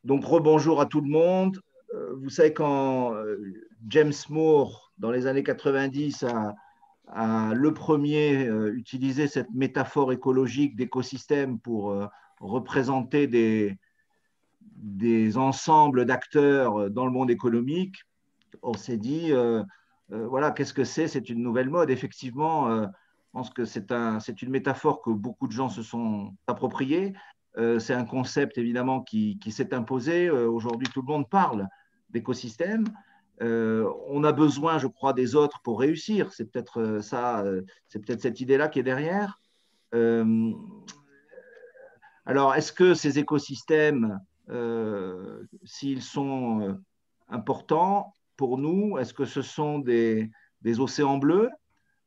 Donc, rebonjour à tout le monde. Vous savez, quand James Moore, dans les années 90, a le premier utilisé cette métaphore écologique d'écosystème pour représenter des ensembles d'acteurs dans le monde économique, on s'est dit, voilà, qu'est-ce que c'est? C'est une nouvelle mode. Effectivement, je pense que c'est une métaphore que beaucoup de gens se sont appropriées. C'est un concept, évidemment, qui s'est imposé. Aujourd'hui, tout le monde parle d'écosystème. On a besoin, je crois, des autres pour réussir. C'est peut-être c'est peut-être cette idée-là qui est derrière. Euh, alors, est-ce que ces écosystèmes, s'ils sont importants pour nous, est-ce que ce sont des océans bleus?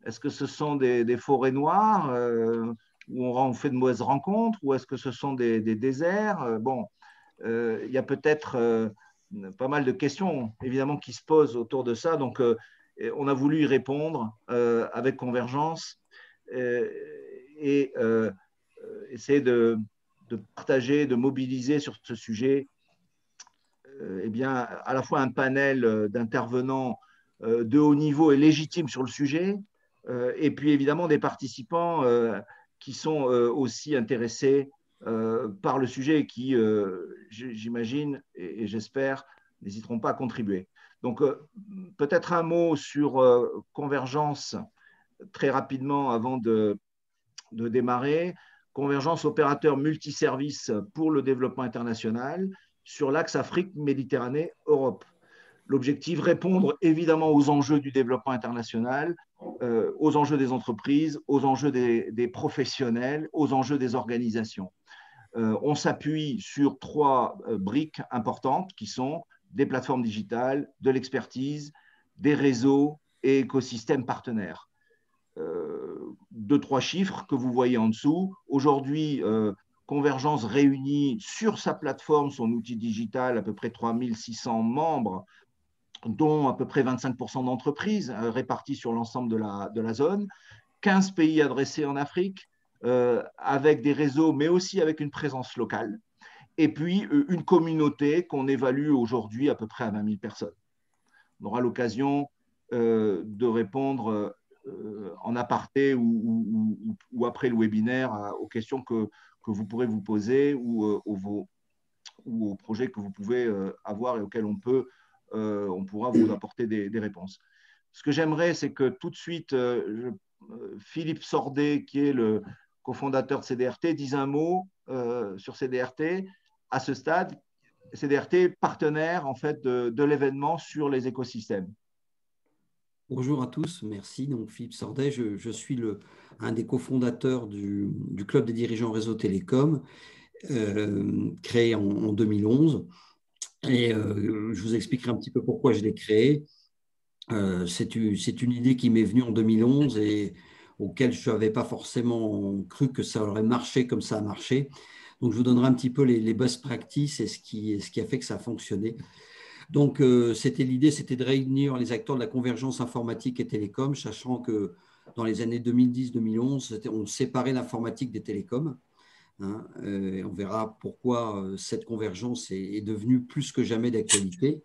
Est-ce que ce sont des forêts noires où on fait de mauvaises rencontres? Ou est-ce que ce sont des déserts? Bon, il y a peut-être pas mal de questions, évidemment, qui se posent autour de ça. Donc, on a voulu y répondre avec Convergence et essayer de partager, de mobiliser sur ce sujet eh bien, à la fois un panel d'intervenants de haut niveau et légitimes sur le sujet, et puis évidemment des participants qui sont aussi intéressés par le sujet et qui, j'imagine et j'espère, n'hésiteront pas à contribuer. Donc, peut-être un mot sur Convergence très rapidement avant de démarrer. Convergence opérateur multiservice pour le développement international sur l'axe Afrique-Méditerranée-Europe. L'objectif, répondre évidemment aux enjeux du développement international, aux enjeux des entreprises, aux enjeux des professionnels, aux enjeux des organisations. On s'appuie sur trois briques importantes qui sont des plateformes digitales, de l'expertise, des réseaux et écosystèmes partenaires. Deux, trois chiffres que vous voyez en dessous. Aujourd'hui, Convergence réunit sur sa plateforme, son outil digital, à peu près 3600 membres, dont à peu près 25% d'entreprises réparties sur l'ensemble de la zone, 15 pays adressés en Afrique, avec des réseaux, mais aussi avec une présence locale, et puis une communauté qu'on évalue aujourd'hui à peu près à 20 000 personnes. On aura l'occasion de répondre en aparté ou après le webinaire aux questions que vous pourrez vous poser ou aux projets que vous pouvez avoir et auxquels on pourra vous apporter des réponses. Ce que j'aimerais, c'est que tout de suite, Philippe Sordet, qui est le cofondateur de CDRT, dise un mot sur CDRT à ce stade. CDRT, partenaire en fait de l'événement sur les écosystèmes. Bonjour à tous, merci. Donc, Philippe Sordet, je suis un des cofondateurs du Club des dirigeants réseau télécom, créé en 2011. Et je vous expliquerai un petit peu pourquoi je l'ai créé. C'est une idée qui m'est venue en 2011 et auquel je n'avais pas forcément cru que ça aurait marché comme ça a marché. Donc, je vous donnerai un petit peu les best practices et ce qui a fait que ça a fonctionné. Donc, l'idée, c'était de réunir les acteurs de la convergence informatique et télécom, sachant que dans les années 2010-2011, on séparait l'informatique des télécoms. Hein, on verra pourquoi cette convergence est devenue plus que jamais d'actualité.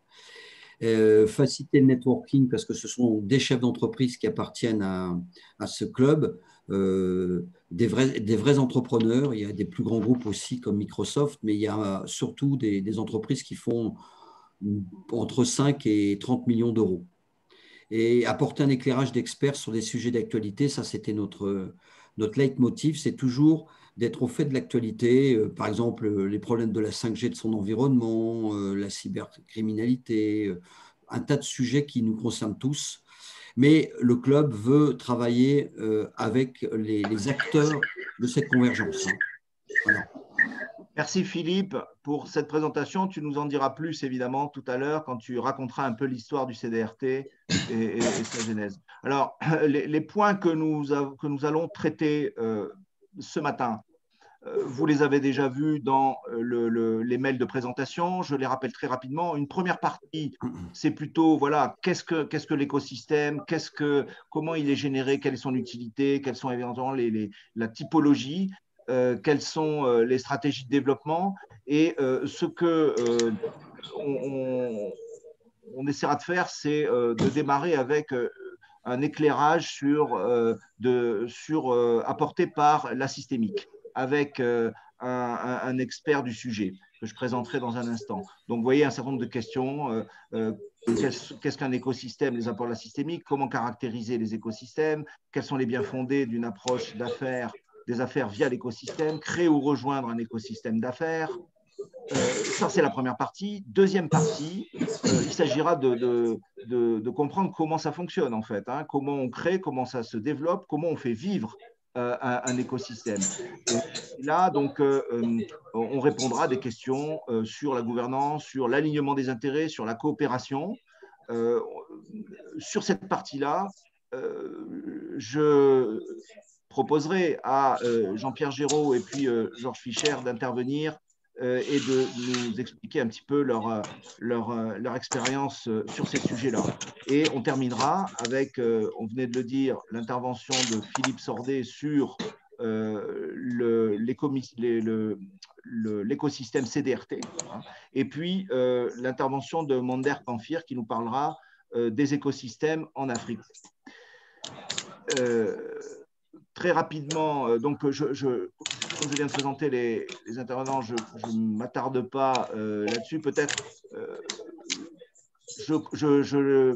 Faciliter le networking parce que ce sont des chefs d'entreprise qui appartiennent à ce club, des vrais entrepreneurs. Il y a des plus grands groupes aussi comme Microsoft, mais il y a surtout des entreprises qui font entre 5 et 30 millions d'euros. Et apporter un éclairage d'experts sur des sujets d'actualité, ça c'était notre leitmotiv, c'est toujours d'être au fait de l'actualité, par exemple les problèmes de la 5G de son environnement, la cybercriminalité, un tas de sujets qui nous concernent tous. Mais le club veut travailler avec les acteurs de cette convergence. Voilà. Merci Philippe pour cette présentation. Tu nous en diras plus évidemment tout à l'heure quand tu raconteras un peu l'histoire du CDRT et sa genèse. Alors, les points que nous allons traiter ce matin, vous les avez déjà vus dans les mails de présentation. Je les rappelle très rapidement. Une première partie, c'est plutôt, voilà, qu'est-ce que l'écosystème, comment il est généré, quelle est son utilité, quelles sont éventuellement la typologie, quelles sont les stratégies de développement. Et ce que on essaiera de faire, c'est de démarrer avec un éclairage apporté par la systémique, avec un expert du sujet que je présenterai dans un instant. Donc, vous voyez un certain nombre de questions. Qu'est-ce qu'un écosystème, les apports de la systémique? Comment caractériser les écosystèmes? Quels sont les biens fondés d'une approche des affaires via l'écosystème? Créer ou rejoindre un écosystème d'affaires? Ça, c'est la première partie. Deuxième partie, il s'agira de comprendre comment ça fonctionne, en fait, hein, comment on crée, comment ça se développe, comment on fait vivre un écosystème. Et là, donc, on répondra à des questions sur la gouvernance, sur l'alignement des intérêts, sur la coopération. Sur cette partie-là, je proposerai à Jean-Pierre Géraud et puis Georges Fischer d'intervenir et de nous expliquer un petit peu leur expérience sur ces sujets-là. Et on terminera avec, on venait de le dire, l'intervention de Philippe Sordet sur l'écosystème CDRT, hein, et puis l'intervention de Mander Pamphir qui nous parlera des écosystèmes en Afrique. Très rapidement, donc comme je viens de présenter les intervenants, je ne m'attarde pas là-dessus. Peut-être je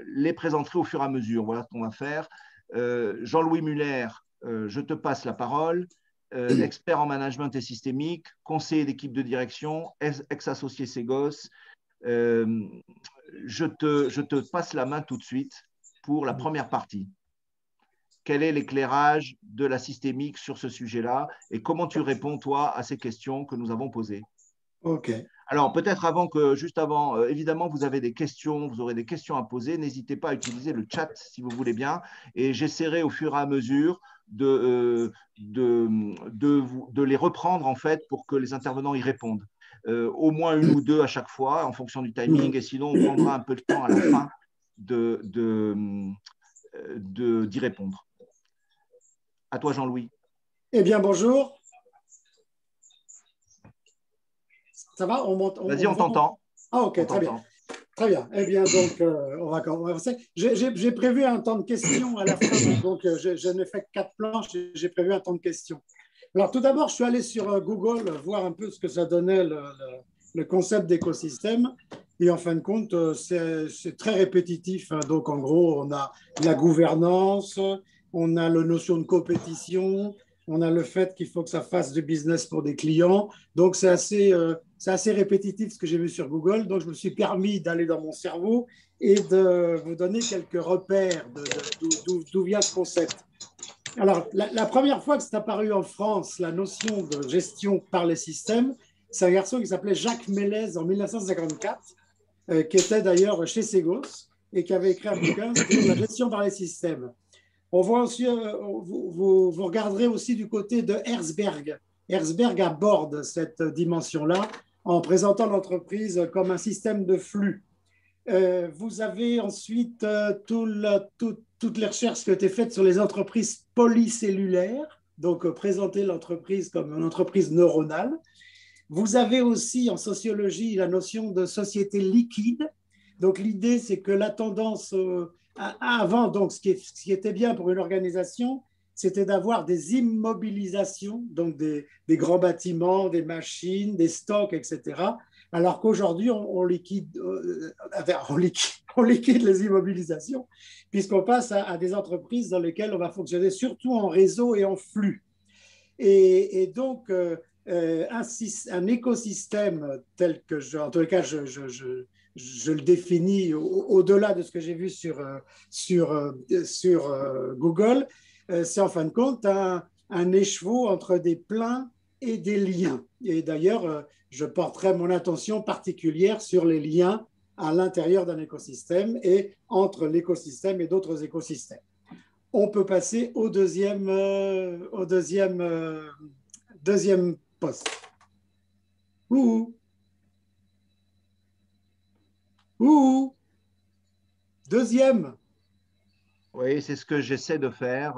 les présenterai au fur et à mesure. Voilà ce qu'on va faire. Jean-Louis Muller, je te passe la parole. Expert en management et systémique, conseiller d'équipe de direction, ex-associé Ségos. Je te passe la main tout de suite pour la première partie. Quel est l'éclairage de la systémique sur ce sujet-là et comment tu réponds, toi, à ces questions que nous avons posées? OK. Alors, peut-être juste avant, évidemment, vous avez des questions, vous aurez des questions à poser. N'hésitez pas à utiliser le chat si vous voulez bien. Et j'essaierai au fur et à mesure de les reprendre, en fait, pour que les intervenants y répondent. Au moins une ou deux à chaque fois, en fonction du timing. Et sinon, on prendra un peu de temps à la fin d'y répondre. À toi, Jean-Louis. Eh bien, bonjour. Ça va? Vas-y, on t'entend. Ah, OK, très bien. Très bien. Eh bien, donc, on va commencer. J'ai prévu un temps de questions à la fin. Donc, je n'ai fait que 4 planches. J'ai prévu un temps de questions. Alors, tout d'abord, je suis allé sur Google voir un peu ce que ça donnait le concept d'écosystème. Et en fin de compte, c'est très répétitif. Donc, en gros, on a la gouvernance, on a la notion de compétition, on a le fait qu'il faut que ça fasse du business pour des clients. Donc, c'est assez répétitif ce que j'ai vu sur Google. Donc, je me suis permis d'aller dans mon cerveau et de vous donner quelques repères d'où vient ce concept. Alors, la première fois que c'est apparu en France, la notion de gestion par les systèmes, c'est un garçon qui s'appelait Jacques Mélez en 1954, qui était d'ailleurs chez Ségos et qui avait écrit un bouquin sur la gestion par les systèmes. On voit aussi, vous regarderez aussi du côté de Herzberg. Herzberg aborde cette dimension-là en présentant l'entreprise comme un système de flux. Vous avez ensuite toutes les recherches qui ont été faites sur les entreprises polycellulaires, donc présenter l'entreprise comme une entreprise neuronale. Vous avez aussi en sociologie la notion de société liquide. Donc l'idée, c'est que la tendance avant, donc ce qui était bien pour une organisation, c'était d'avoir des immobilisations, donc des grands bâtiments, des machines, des stocks, etc. Alors qu'aujourd'hui, on liquide les immobilisations, puisqu'on passe à des entreprises dans lesquelles on va fonctionner surtout en réseau et en flux. Et donc, un écosystème tel que, en tout cas, je le définis au-delà de ce que j'ai vu sur Google, c'est en fin de compte un écheveau entre des pleins et des liens. Et d'ailleurs, je porterai mon attention particulière sur les liens à l'intérieur d'un écosystème et entre l'écosystème et d'autres écosystèmes. On peut passer au deuxième poste. Deuxième. Oui, c'est ce que j'essaie de faire.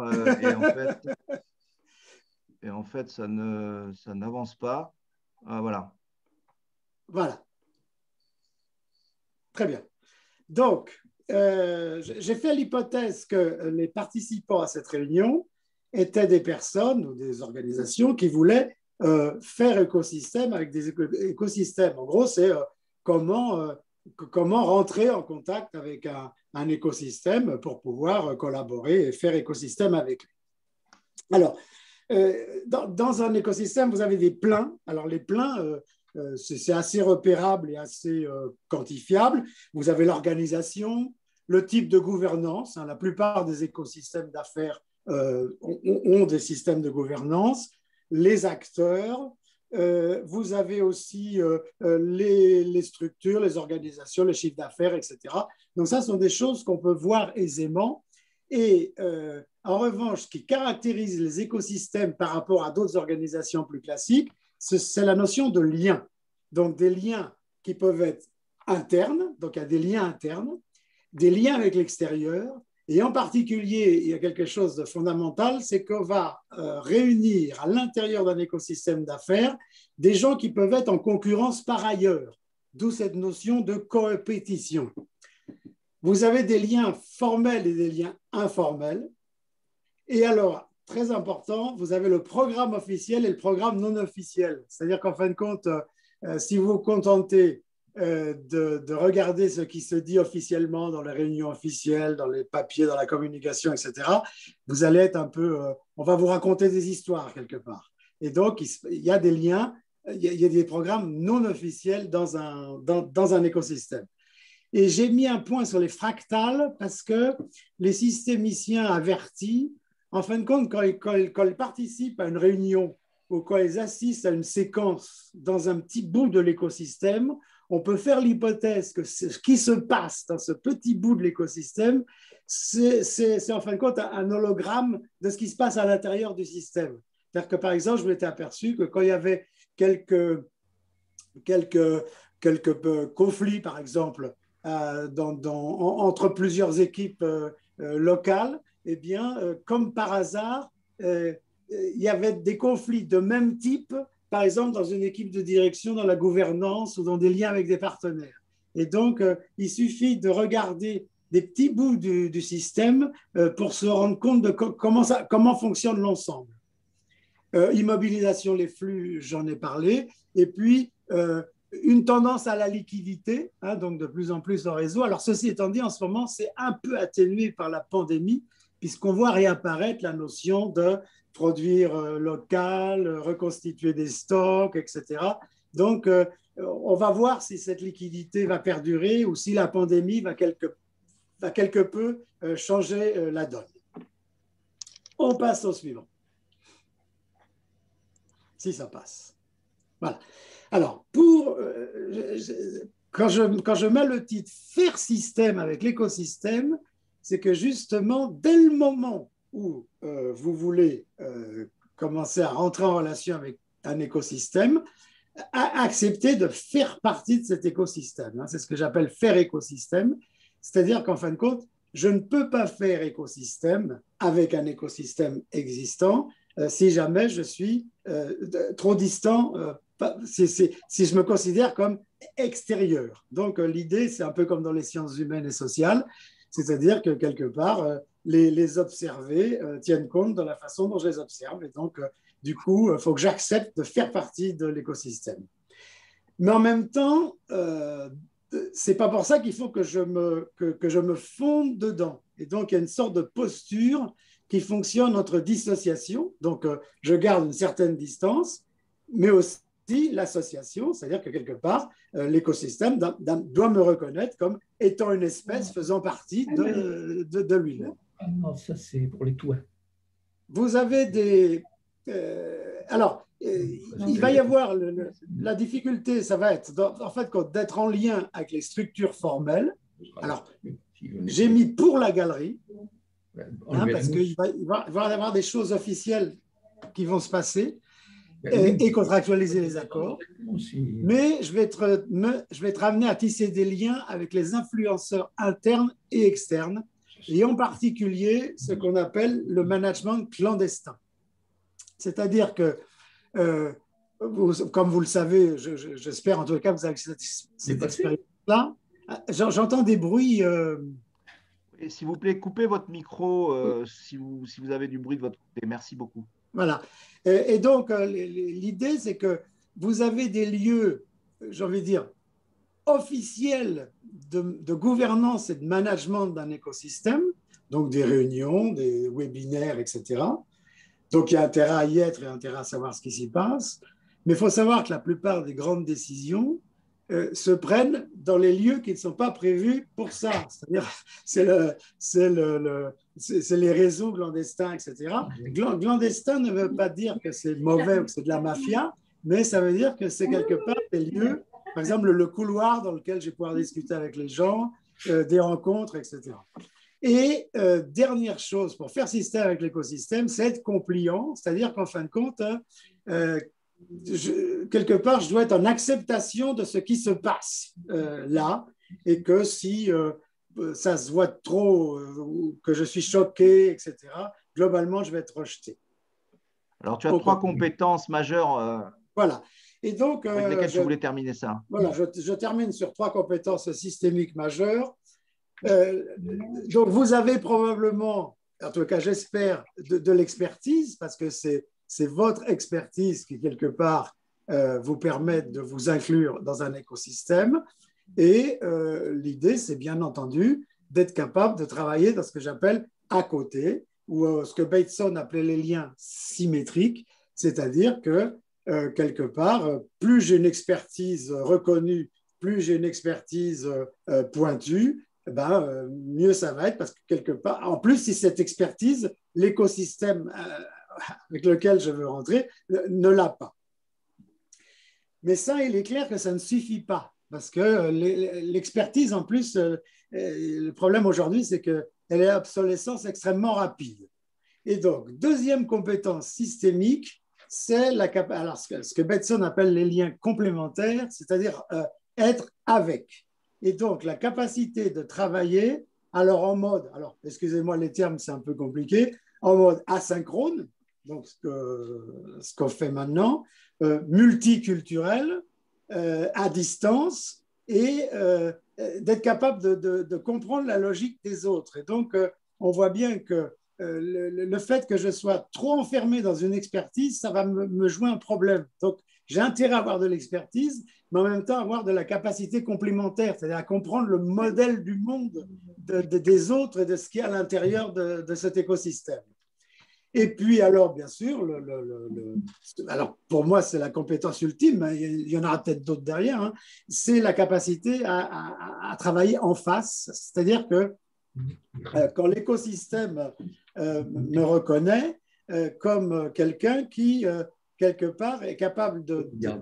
Et en fait, ça n'avance pas. Ah, voilà. Voilà. Très bien. Donc, j'ai fait l'hypothèse que les participants à cette réunion étaient des personnes ou des organisations qui voulaient faire écosystème avec des écosystèmes. En gros, c'est comment rentrer en contact avec un écosystème pour pouvoir collaborer et faire écosystème avec lui. Alors, dans un écosystème, vous avez des pleins. Alors, les pleins, c'est assez repérable et assez quantifiable. Vous avez l'organisation, le type de gouvernance. La plupart des écosystèmes d'affaires ont des systèmes de gouvernance. Les acteurs, vous avez aussi les structures, les organisations, les chiffres d'affaires, etc. Donc ça, ce sont des choses qu'on peut voir aisément. Et en revanche, ce qui caractérise les écosystèmes par rapport à d'autres organisations plus classiques, c'est la notion de lien. Donc des liens qui peuvent être internes, donc il y a des liens internes, des liens avec l'extérieur, et en particulier, il y a quelque chose de fondamental, c'est qu'on va réunir à l'intérieur d'un écosystème d'affaires des gens qui peuvent être en concurrence par ailleurs, d'où cette notion de coopétition. Vous avez des liens formels et des liens informels, et alors, très important, vous avez le programme officiel et le programme non officiel. C'est-à-dire qu'en fin de compte, si vous vous contentez de regarder ce qui se dit officiellement dans les réunions officielles, dans les papiers, dans la communication, etc., vous allez être un peu... on va vous raconter des histoires quelque part. Et donc, il y a des liens, il y a des programmes non officiels dans un écosystème. Et j'ai mis un point sur les fractales parce que les systémiciens avertis, en fin de compte, quand ils participent à une réunion ou quand ils assistent à une séquence dans un petit bout de l'écosystème, on peut faire l'hypothèse que ce qui se passe dans ce petit bout de l'écosystème, c'est en fin de compte un hologramme de ce qui se passe à l'intérieur du système. C'est-à-dire que, par exemple, je m'étais aperçu que quand il y avait quelques conflits, par exemple, entre plusieurs équipes locales, eh bien, comme par hasard, il y avait des conflits de même type, par exemple, dans une équipe de direction, dans la gouvernance ou dans des liens avec des partenaires. Et donc, il suffit de regarder des petits bouts du système pour se rendre compte de comment fonctionne l'ensemble. Immobilisation, les flux, j'en ai parlé. Et puis, une tendance à la liquidité, donc de plus en plus en réseau. Alors, ceci étant dit, en ce moment, c'est un peu atténué par la pandémie, puisqu'on voit réapparaître la notion de produire local, reconstituer des stocks, etc. Donc, on va voir si cette liquidité va perdurer ou si la pandémie va quelque peu changer la donne. On passe au suivant. Si ça passe. Voilà. Alors, quand je mets le titre « Faire système avec l'écosystème », c'est que justement, dès le moment où vous voulez commencer à rentrer en relation avec un écosystème, accepter de faire partie de cet écosystème. C'est ce que j'appelle faire écosystème, c'est-à-dire qu'en fin de compte, je ne peux pas faire écosystème avec un écosystème existant si jamais je suis trop distant, si je me considère comme extérieur. Donc l'idée, c'est un peu comme dans les sciences humaines et sociales, c'est-à-dire que quelque part, les observés tiennent compte de la façon dont je les observe. Et donc, du coup, il faut que j'accepte de faire partie de l'écosystème. Mais en même temps, ce n'est pas pour ça qu'il faut que je me fonde dedans. Et donc, il y a une sorte de posture qui fonctionne entre dissociation. Donc, je garde une certaine distance, mais aussi l'association, c'est-à-dire que quelque part, l'écosystème doit me reconnaître comme étant une espèce faisant partie de lui-même. Ah non, ça c'est pour les toits. Vous avez des... alors, il va y avoir la difficulté, ça va être en fait d'être en lien avec les structures formelles. Alors, j'ai mis pour la galerie, parce qu'il va y avoir des choses officielles qui vont se passer et contractualiser les accords. Mais je vais être amené à tisser des liens avec les influenceurs internes et externes, et en particulier ce qu'on appelle le management clandestin. C'est-à-dire que comme vous le savez, j'espère en tout cas que vous avez cette expérience-là. J'entends des bruits. Et s'il vous plaît, coupez votre micro si vous avez du bruit de votre côté. Merci beaucoup. Voilà. Et donc, l'idée, c'est que vous avez des lieux, j'ai envie de dire, officiels de gouvernance et de management d'un écosystème, donc des réunions, des webinaires, etc. Donc, il y a intérêt à y être et intérêt à savoir ce qui s'y passe. Mais il faut savoir que la plupart des grandes décisions se prennent dans les lieux qui ne sont pas prévus pour ça. C'est-à-dire, c'est les réseaux clandestins, etc. Clandestin ne veut pas dire que c'est mauvais ou que c'est de la mafia, mais ça veut dire que c'est quelque part des lieux, par exemple le couloir dans lequel je vais pouvoir discuter avec les gens, des rencontres, etc. Et dernière chose, pour faire système avec l'écosystème, c'est être compliant, c'est-à-dire qu'en fin de compte, quelque part, je dois être en acceptation de ce qui se passe là, et que si ça se voit trop, que je suis choqué, etc., globalement, je vais être rejeté. Alors, tu as trois compétences majeures voilà. Et donc, avec lesquelles tu voulais terminer ça. Voilà, je termine sur trois compétences systémiques majeures. Donc, vous avez probablement, en tout cas, j'espère, de l'expertise, parce que c'est votre expertise qui, quelque part, vous permet de vous inclure dans un écosystème. Et l'idée, c'est bien entendu d'être capable de travailler dans ce que j'appelle à côté, ou ce que Bateson appelait les liens symétriques, c'est-à-dire que, quelque part, plus j'ai une expertise reconnue, plus j'ai une expertise pointue, mieux ça va être, parce que quelque part, en plus, si cette expertise, l'écosystème avec lequel je veux rentrer, ne l'a pas. Mais ça, il est clair que ça ne suffit pas, parce que l'expertise, en plus, le problème aujourd'hui, c'est qu'elle est à obsolescence extrêmement rapide. Et donc, deuxième compétence systémique, c'est alors ce que Bateson appelle les liens complémentaires, c'est-à-dire être avec. Et donc, la capacité de travailler, alors en mode, alors excusez-moi les termes, c'est un peu compliqué, en mode asynchrone, donc ce qu'on fait maintenant, multiculturel, à distance, et d'être capable de comprendre la logique des autres. Et donc, on voit bien que le fait que je sois trop enfermé dans une expertise, ça va me jouer un problème. Donc, j'ai intérêt à avoir de l'expertise, mais en même temps avoir de la capacité complémentaire, c'est-à-dire à comprendre le modèle du monde des autres et de ce qu'il y a à l'intérieur de cet écosystème. Et puis, alors, bien sûr, alors pour moi, c'est la compétence ultime, hein, il y en aura peut-être d'autres derrière, hein, c'est la capacité à travailler en face, c'est-à-dire que quand l'écosystème me reconnaît comme quelqu'un qui, quelque part, est capable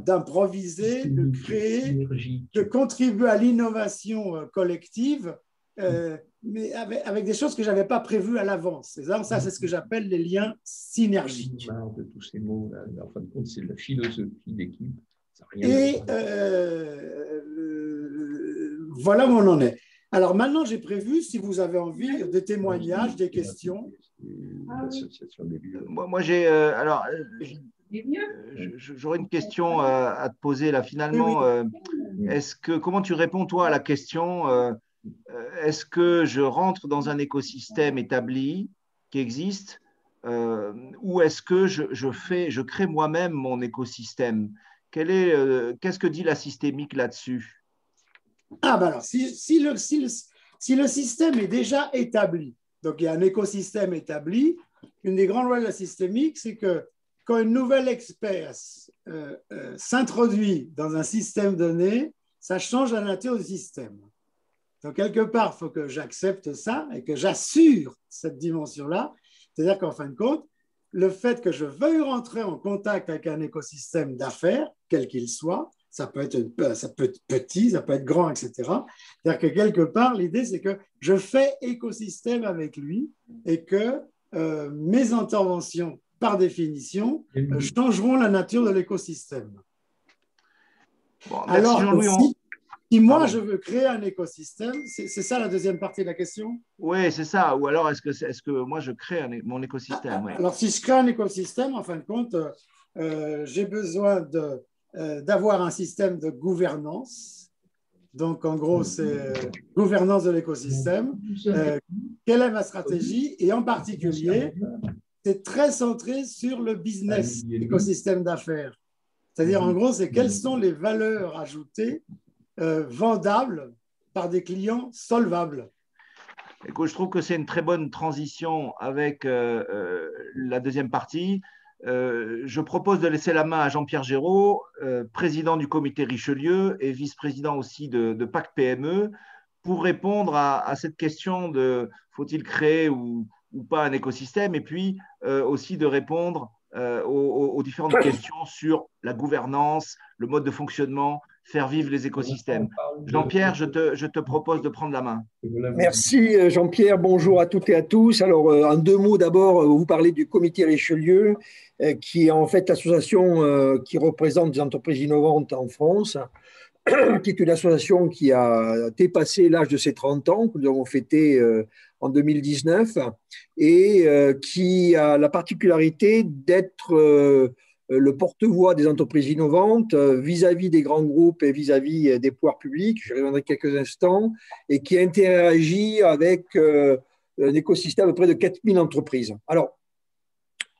d'improviser, de créer, de contribuer à l'innovation collective, mais avec des choses que je n'avais pas prévues à l'avance. Ça, c'est ce que j'appelle les liens synergiques. De tous ces mots, là, en fin de compte, c'est la philosophie d'équipe. Et voilà où on en est. Alors maintenant, j'ai prévu, si vous avez envie, des témoignages, des questions. Moi j'ai j'aurais une question à te poser là. Finalement, comment tu réponds toi à la question est-ce que je rentre dans un écosystème établi qui existe ou est-ce que je crée moi-même mon écosystème? Qu'est-ce que dit la systémique là-dessus? Alors, si le système est déjà établi, donc il y a un écosystème établi, une des grandes lois de la systémique, c'est que quand une nouvelle espèce s'introduit dans un système donné, ça change la nature du système. Donc, quelque part, il faut que j'accepte ça et que j'assure cette dimension-là. C'est-à-dire qu'en fin de compte, le fait que je veuille rentrer en contact avec un écosystème d'affaires, quel qu'il soit, ça peut être petit, ça peut être grand, etc. C'est-à-dire que quelque part, l'idée, c'est que je fais écosystème avec lui et que mes interventions, par définition, changeront la nature de l'écosystème. Bon, alors, si moi, je veux créer un écosystème, c'est ça la deuxième partie de la question? Oui, c'est ça. Ou alors, est-ce que moi, je crée mon écosystème? Alors, si je crée un écosystème, en fin de compte, j'ai besoin d'avoir un système de gouvernance. Donc, en gros, c'est gouvernance de l'écosystème. Quelle est ma stratégie? Et en particulier, c'est très centré sur le business, l'écosystème d'affaires. C'est-à-dire, en gros, c'est quelles sont les valeurs ajoutées vendables par des clients solvables. Écoute, je trouve que c'est une très bonne transition avec la deuxième partie. Je propose de laisser la main à Jean-Pierre Géraud, président du comité Richelieu et vice-président aussi de Pacte PME, pour répondre à cette question de faut-il créer ou pas un écosystème, et puis aussi de répondre aux différentes questions sur la gouvernance, le mode de fonctionnement, faire vivre les écosystèmes. Jean-Pierre, je te propose de prendre la main. Merci Jean-Pierre, bonjour à toutes et à tous. Alors en deux mots d'abord, vous parlez du comité Richelieu, qui est en fait l'association qui représente des entreprises innovantes en France, qui est une association qui a dépassé l'âge de ses 30 ans, que nous avons fêté en 2019, et qui a la particularité d'être le porte-voix des entreprises innovantes vis-à-vis des grands groupes et vis-à-vis des pouvoirs publics, je reviendrai quelques instants, et qui interagit avec un écosystème de près de 4000 entreprises. Alors,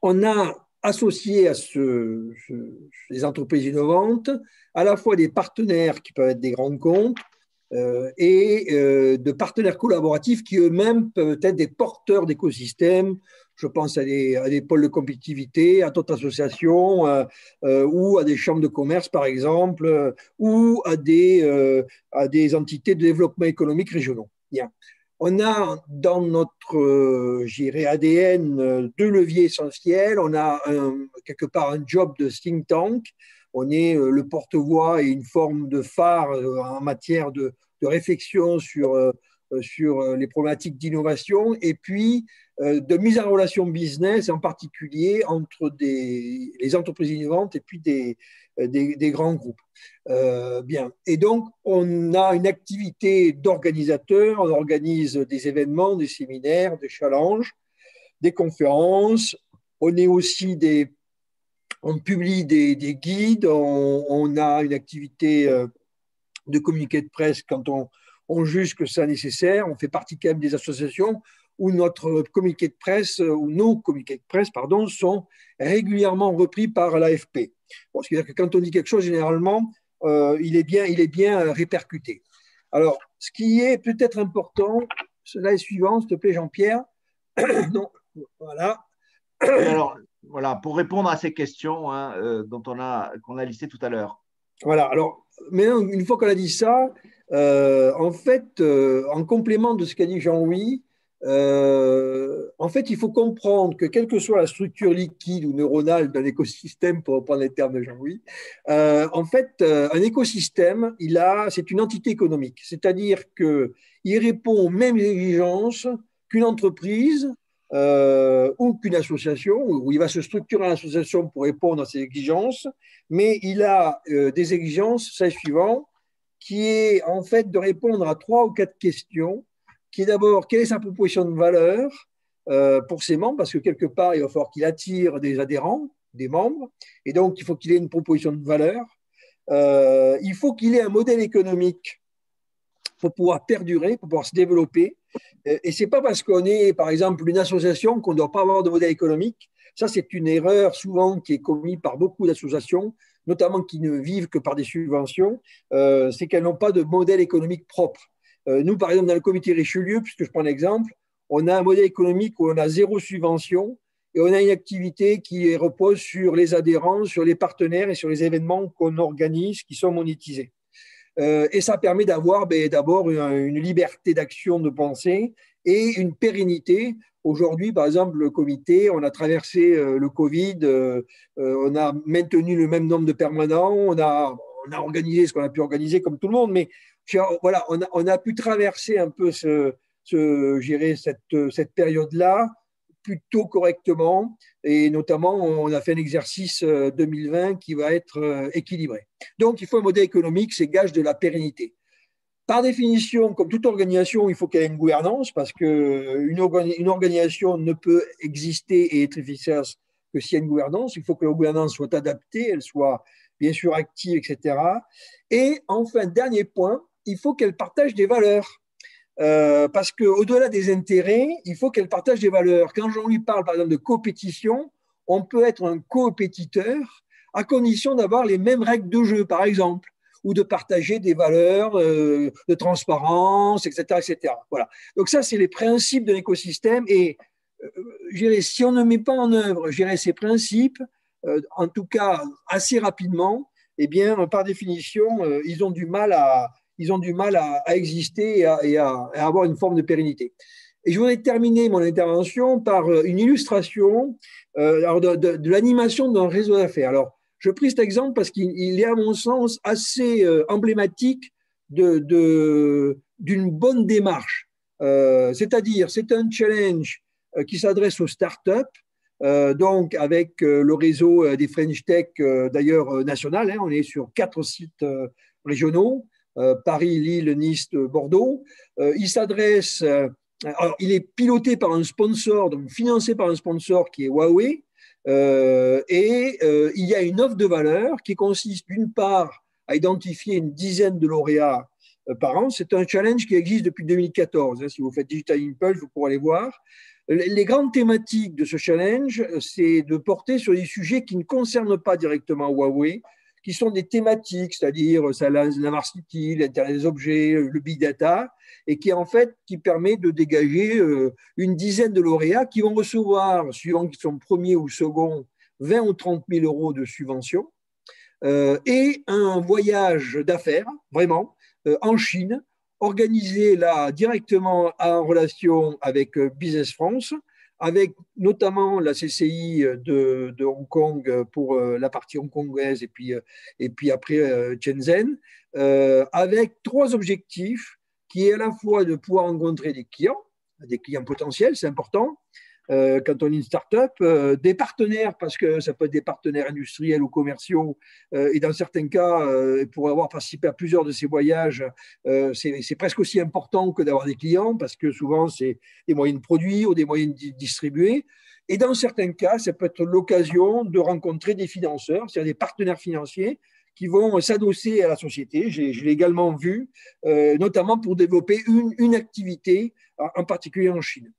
on a associé à les entreprises innovantes à la fois des partenaires qui peuvent être des grands comptes et de partenaires collaboratifs qui eux-mêmes peuvent être des porteurs d'écosystèmes. Je pense à des pôles de compétitivité, à d'autres associations ou à des chambres de commerce, par exemple, ou à des entités de développement économique régionaux. Bien. On a dans notre ADN deux leviers essentiels. On a quelque part un job de think tank. On est le porte-voix et une forme de phare en matière de réflexion sur les problématiques d'innovation et puis de mise en relation business, en particulier entre les entreprises innovantes et puis des grands groupes. Bien. Et donc, on a une activité d'organisateur, on organise des événements, des séminaires, des challenges, des conférences, on publie des guides, on a une activité de communiqué de presse quand on juge que c'est nécessaire. On fait partie quand même des associations où notre communiqué de presse, ou nos communiqués de presse, pardon, sont régulièrement repris par l'AFP. Bon, ce qui veut dire que quand on dit quelque chose, généralement, il est bien répercuté. Alors, ce qui est peut-être important, cela est suivant, s'il te plaît, Jean-Pierre. Non, voilà. Alors, voilà, pour répondre à ces questions qu'on a listées tout à l'heure. Voilà, alors, maintenant, une fois qu'on a dit ça, en fait, en complément de ce qu'a dit Jean-Louis, en fait, il faut comprendre que quelle que soit la structure liquide ou neuronale d'un écosystème, pour reprendre les termes de Jean-Louis, en fait, un écosystème, c'est une entité économique, c'est-à-dire qu'il répond aux mêmes exigences qu'une entreprise ou qu'une association, où il va se structurer en association pour répondre à ces exigences, mais il a des exigences, c'est le suivant, qui est en fait de répondre à 3 ou 4 questions, qui est d'abord, quelle est sa proposition de valeur pour ses membres, parce que quelque part, il va falloir qu'il attire des adhérents, des membres, et donc il faut qu'il ait une proposition de valeur. Il faut qu'il ait un modèle économique pour pouvoir perdurer, pour pouvoir se développer. Et ce n'est pas parce qu'on est, par exemple, une association qu'on ne doit pas avoir de modèle économique. Ça, c'est une erreur souvent qui est commise par beaucoup d'associations, notamment qui ne vivent que par des subventions, c'est qu'elles n'ont pas de modèle économique propre. Nous, par exemple, dans le comité Richelieu, puisque je prends l'exemple, on a un modèle économique où on a 0 subvention et on a une activité qui repose sur les adhérents, sur les partenaires et sur les événements qu'on organise qui sont monétisés. Et ça permet d'avoir d'abord une liberté d'action, de pensée et une pérennité. Aujourd'hui, par exemple, le comité, on a traversé le Covid, on a maintenu le même nombre de permanents, on a organisé ce qu'on a pu organiser comme tout le monde, mais voilà, on a pu traverser un peu cette période-là plutôt correctement, et notamment on a fait un exercice 2020 qui va être équilibré. Donc il faut un modèle économique, c'est gage de la pérennité. Par définition, comme toute organisation, il faut qu'elle ait une gouvernance, parce qu'une organisation ne peut exister et être efficace que s'il y a une gouvernance, il faut que la gouvernance soit adaptée, elle soit bien sûr active, etc. Et enfin, dernier point, il faut qu'elle partage des valeurs. Parce qu'au-delà des intérêts, il faut qu'elle partage des valeurs. Quand Jean-Louis parle, par exemple, de compétition, on peut être un compétiteur à condition d'avoir les mêmes règles de jeu, par exemple, ou de partager des valeurs de transparence, etc., etc. Voilà. Donc ça, c'est les principes de l'écosystème. Et je dirais, si on ne met pas en œuvre, je dirais, ces principes, en tout cas assez rapidement, eh bien, par définition, ils ont du mal à exister et à avoir une forme de pérennité. Et je voudrais terminer mon intervention par une illustration de l'animation d'un réseau d'affaires. Alors, je pris cet exemple parce qu'il est, à mon sens, assez emblématique d'une bonne démarche. C'est-à-dire, c'est un challenge qui s'adresse aux startups, donc avec le réseau des French Tech, d'ailleurs national. On est sur 4 sites régionaux. Paris, Lille, Nice, Bordeaux. Il s'adresse, alors il est piloté par un sponsor, donc financé par un sponsor qui est Huawei, il y a une offre de valeur qui consiste d'une part à identifier une dizaine de lauréats par an. C'est un challenge qui existe depuis 2014. Si vous faites Digital Impulse, vous pourrez aller voir. Les grandes thématiques de ce challenge, c'est de porter sur des sujets qui ne concernent pas directement Huawei, qui sont des thématiques, c'est-à-dire la Smart City, l'Internet des objets, le Big Data, et qui permet de dégager une dizaine de lauréats qui vont recevoir, suivant qu'ils sont premiers ou seconds, 20 ou 30 000 euros de subvention, et un voyage d'affaires, vraiment, en Chine, organisé là directement en relation avec Business France, avec notamment la CCI de Hong Kong pour la partie hongkongaise et puis après Shenzhen, avec 3 objectifs qui est à la fois de pouvoir rencontrer des clients potentiels, c'est important, quand on est une start-up, des partenaires, parce que ça peut être des partenaires industriels ou commerciaux, et dans certains cas, pour avoir participé à plusieurs de ces voyages, c'est presque aussi important que d'avoir des clients, parce que souvent, c'est des moyens de produire ou des moyens de distribuer. Et dans certains cas, ça peut être l'occasion de rencontrer des financeurs, c'est-à-dire des partenaires financiers qui vont s'adosser à la société. Je l'ai également vu, notamment pour développer une activité, en particulier en Chine.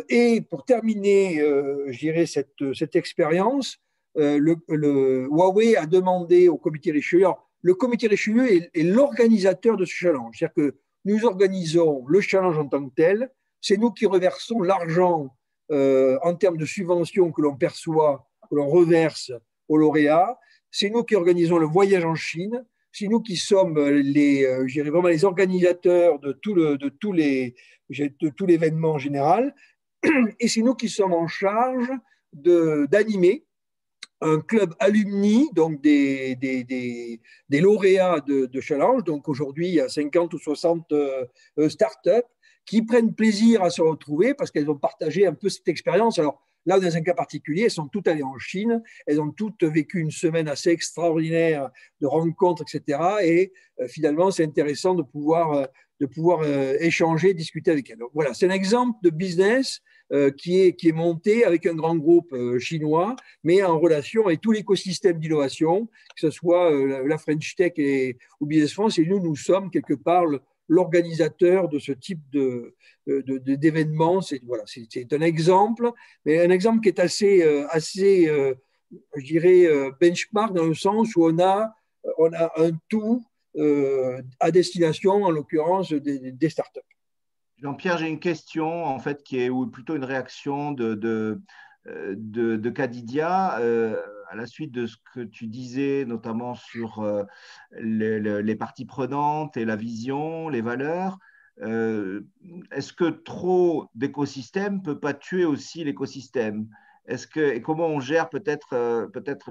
Et pour terminer, je dirais, cette expérience, Huawei a demandé au comité Richelieu. Alors, le comité Richelieu est l'organisateur de ce challenge. C'est-à-dire que nous organisons le challenge en tant que tel. C'est nous qui reversons l'argent en termes de subventions que l'on perçoit, que l'on reverse aux lauréats. C'est nous qui organisons le voyage en Chine. C'est nous qui sommes vraiment les organisateurs de tout l'événement en général. Et c'est nous qui sommes en charge d'animer un club alumni, donc des lauréats de challenge. Donc aujourd'hui, il y a 50 ou 60 startups qui prennent plaisir à se retrouver parce qu'elles ont partagé un peu cette expérience. Alors là, dans un cas particulier, elles sont toutes allées en Chine, elles ont toutes vécu une semaine assez extraordinaire de rencontres, etc. Et finalement, c'est intéressant de pouvoir échanger, discuter avec elles. Donc, voilà, c'est un exemple de business qui est monté avec un grand groupe chinois, mais en relation avec tout l'écosystème d'innovation, que ce soit la French Tech ou Business France. Et nous sommes quelque part l'organisateur de ce type d'événement. C'est un exemple, mais un exemple qui est assez je dirais, benchmark dans le sens où on a un tout à destination, en l'occurrence, des startups. Jean-Pierre, j'ai une question en fait ou plutôt une réaction de Kadidia à la suite de ce que tu disais, notamment sur les parties prenantes et la vision, les valeurs. Est-ce que trop d'écosystèmes ne peut pas tuer aussi l'écosystème? Et comment on gère peut-être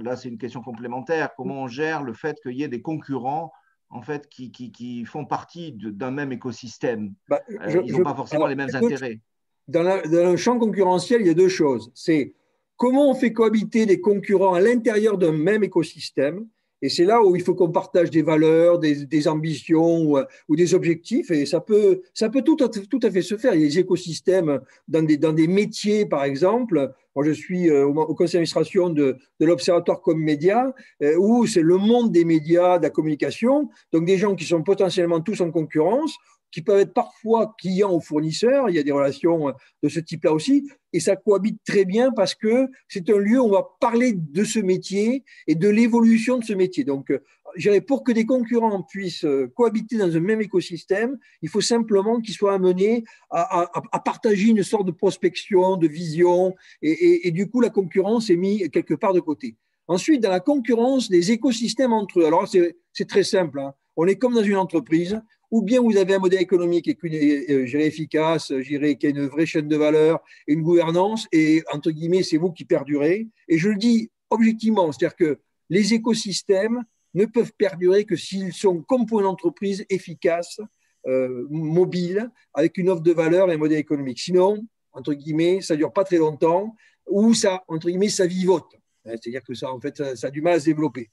là c'est une question complémentaire, comment on gère le fait qu'il y ait des concurrents en fait, qui font partie d'un même écosystème. Ils n'ont pas forcément les mêmes intérêts. Dans le champ concurrentiel, il y a 2 choses. C'est comment on fait cohabiter des concurrents à l'intérieur d'un même écosystème. Et c'est là où il faut qu'on partage des valeurs, des ambitions ou des objectifs. Et ça peut tout à fait se faire. Il y a des écosystèmes dans des métiers, par exemple, Moi, je suis au conseil d'administration de l'Observatoire Comme Média, où c'est le monde des médias, de la communication, donc des gens qui sont potentiellement tous en concurrence, qui peuvent être parfois clients ou fournisseurs. Il y a des relations de ce type-là aussi. Et ça cohabite très bien parce que c'est un lieu où on va parler de ce métier et de l'évolution de ce métier. Donc, je dirais, pour que des concurrents puissent cohabiter dans un même écosystème, il faut simplement qu'ils soient amenés à partager une sorte de prospection, de vision. Et du coup, la concurrence est mise quelque part de côté. Ensuite, dans la concurrence des écosystèmes entre eux, alors c'est très simple, hein. On est comme dans une entreprise, ou bien vous avez un modèle économique efficace, qui a une vraie chaîne de valeur, une gouvernance, et entre guillemets, c'est vous qui perdurez. Et je le dis objectivement, c'est-à-dire que les écosystèmes ne peuvent perdurer que s'ils sont comme pour une entreprise efficace, mobile, avec une offre de valeur et un modèle économique. Sinon, entre guillemets, ça ne dure pas très longtemps, ou ça, entre guillemets, ça vivote. C'est-à-dire que ça, en fait, ça a du mal à se développer.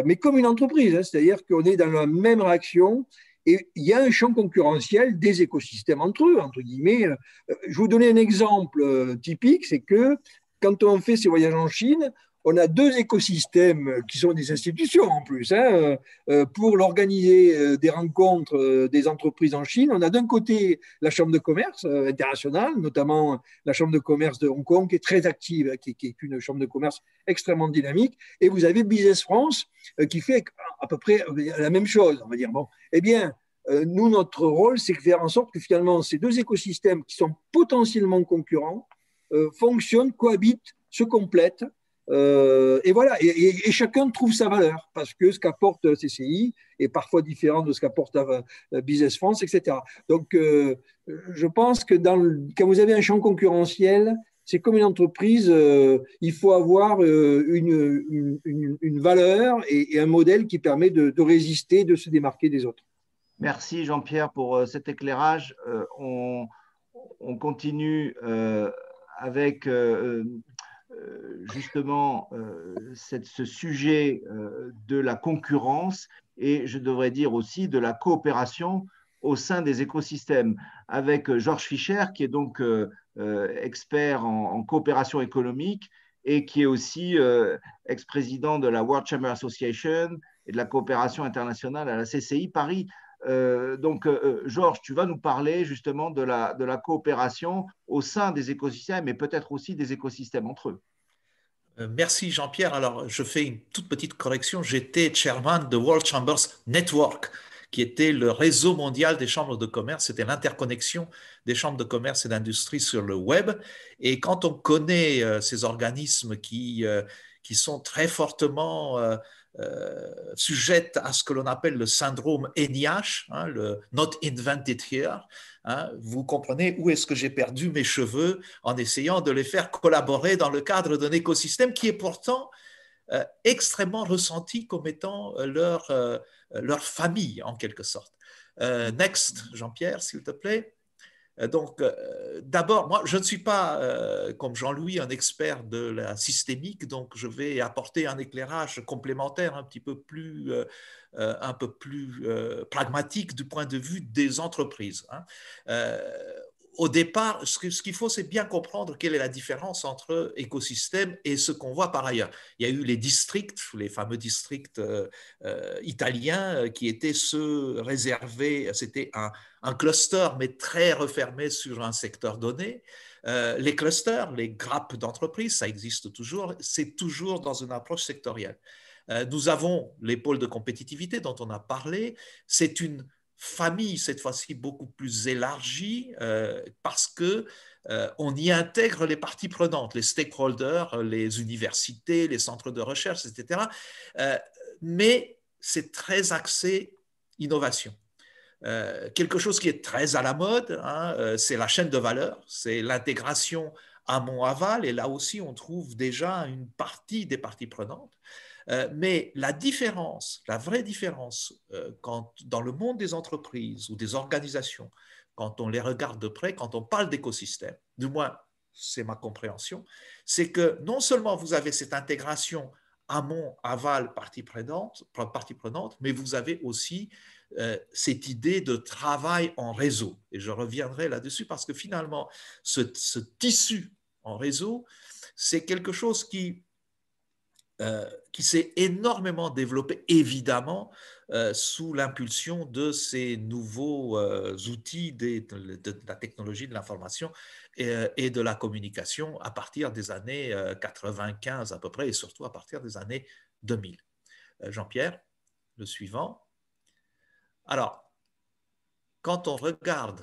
Mais comme une entreprise, hein, c'est-à-dire qu'on est dans la même réaction et il y a un champ concurrentiel des écosystèmes entre eux, entre guillemets. Je vais vous donner un exemple typique, c'est que quand on fait ces voyages en Chine, on a deux écosystèmes qui sont des institutions en plus. Hein, pour l'organiser des rencontres des entreprises en Chine, on a d'un côté la Chambre de commerce internationale, notamment la Chambre de commerce de Hong Kong, qui est très active, qui est une chambre de commerce extrêmement dynamique, et vous avez Business France qui fait à peu près la même chose, on va dire. Bon, eh bien, nous, notre rôle, c'est de faire en sorte que finalement ces deux écosystèmes qui sont potentiellement concurrents fonctionnent, cohabitent, se complètent. Et voilà, et chacun trouve sa valeur parce que ce qu'apporte CCI est parfois différent de ce qu'apporte Business France, etc. Donc, je pense que quand vous avez un champ concurrentiel, c'est comme une entreprise, il faut avoir une valeur et un modèle qui permet de résister, de se démarquer des autres. Merci Jean-Pierre pour cet éclairage. On continue avec justement ce sujet de la concurrence et je devrais dire aussi de la coopération au sein des écosystèmes avec Georges Fischer qui est donc expert en coopération économique et qui est aussi ex-président de la World Chamber Association et de la coopération internationale à la CCI Paris. Georges, tu vas nous parler justement de la coopération au sein des écosystèmes et peut-être aussi des écosystèmes entre eux. Merci Jean-Pierre. Alors, je fais une toute petite correction. J'étais chairman de World Chambers Network, qui était le réseau mondial des chambres de commerce. C'était l'interconnexion des chambres de commerce et d'industrie sur le web. Et quand on connaît ces organismes qui sont très fortement sujettes à ce que l'on appelle le syndrome NIH, hein, le Not Invented Here, hein, vous comprenez où est-ce que j'ai perdu mes cheveux en essayant de les faire collaborer dans le cadre d'un écosystème qui est pourtant extrêmement ressenti comme étant leur famille en quelque sorte. Next, Jean-Pierre, s'il te plaît. Donc, d'abord, moi, je ne suis pas, comme Jean-Louis, un expert de la systémique, donc je vais apporter un éclairage complémentaire un peu plus pragmatique du point de vue des entreprises. Hein. Au départ, ce qu'il faut, c'est bien comprendre quelle est la différence entre écosystème et ce qu'on voit par ailleurs. Il y a eu les districts, les fameux districts italiens qui étaient ceux réservés, c'était un cluster, mais très refermé sur un secteur donné. Les clusters, les grappes d'entreprises, ça existe toujours, c'est toujours dans une approche sectorielle. Nous avons les pôles de compétitivité dont on a parlé, c'est une famille, cette fois-ci beaucoup plus élargie, parce que on y intègre les parties prenantes, les stakeholders, les universités, les centres de recherche, etc. Mais c'est très axé innovation. Quelque chose qui est très à la mode, hein, c'est la chaîne de valeur, c'est l'intégration amont-aval, et là aussi on trouve déjà une partie des parties prenantes. Mais la différence, la vraie différence, quand, dans le monde des entreprises ou des organisations, quand on les regarde de près, quand on parle d'écosystème, du moins c'est ma compréhension, c'est que non seulement vous avez cette intégration amont, aval, partie prenante, mais vous avez aussi cette idée de travail en réseau. Et je reviendrai là-dessus parce que finalement, ce tissu en réseau, c'est quelque chose qui s'est énormément développé, évidemment, sous l'impulsion de ces nouveaux outils de la technologie de l'information et de la communication à partir des années 95 à peu près, et surtout à partir des années 2000. Jean-Pierre, le suivant. Alors, quand on regarde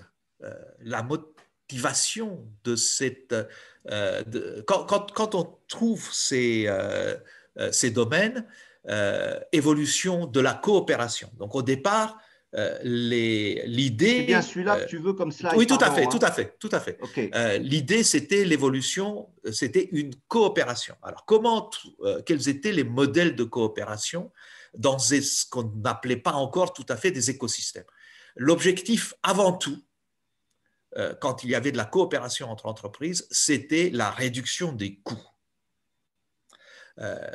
la motivation de cette... quand on trouve ces domaines, évolution de la coopération. Donc au départ, l'idée... C'est bien celui-là que tu veux comme slide. Oui, tout à fait. Okay. L'idée, c'était l'évolution, c'était une coopération. Alors quels étaient les modèles de coopération dans ce qu'on n'appelait pas encore tout à fait des écosystèmes? L'objectif, avant tout, quand il y avait de la coopération entre entreprises, c'était la réduction des coûts.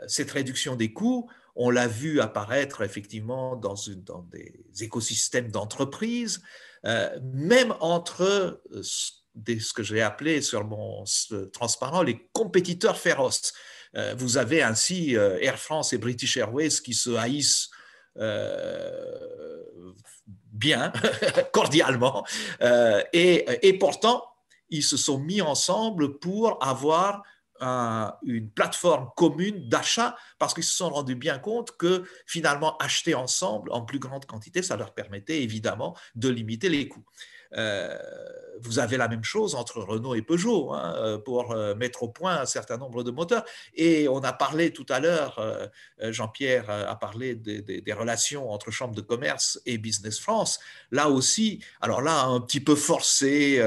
Cette réduction des coûts, on l'a vu apparaître effectivement dans des écosystèmes d'entreprises, même entre ce que j'ai appelé sur mon transparent les compétiteurs féroces. Vous avez ainsi Air France et British Airways qui se haïssent bien, cordialement, et pourtant, ils se sont mis ensemble pour avoir une plateforme commune d'achat parce qu'ils se sont rendus bien compte que finalement acheter ensemble en plus grande quantité, ça leur permettait évidemment de limiter les coûts. Vous avez la même chose entre Renault et Peugeot pour mettre au point un certain nombre de moteurs. Et on a parlé tout à l'heure, Jean-Pierre a parlé des relations entre Chambre de commerce et Business France. Là aussi, alors là, un petit peu forcé,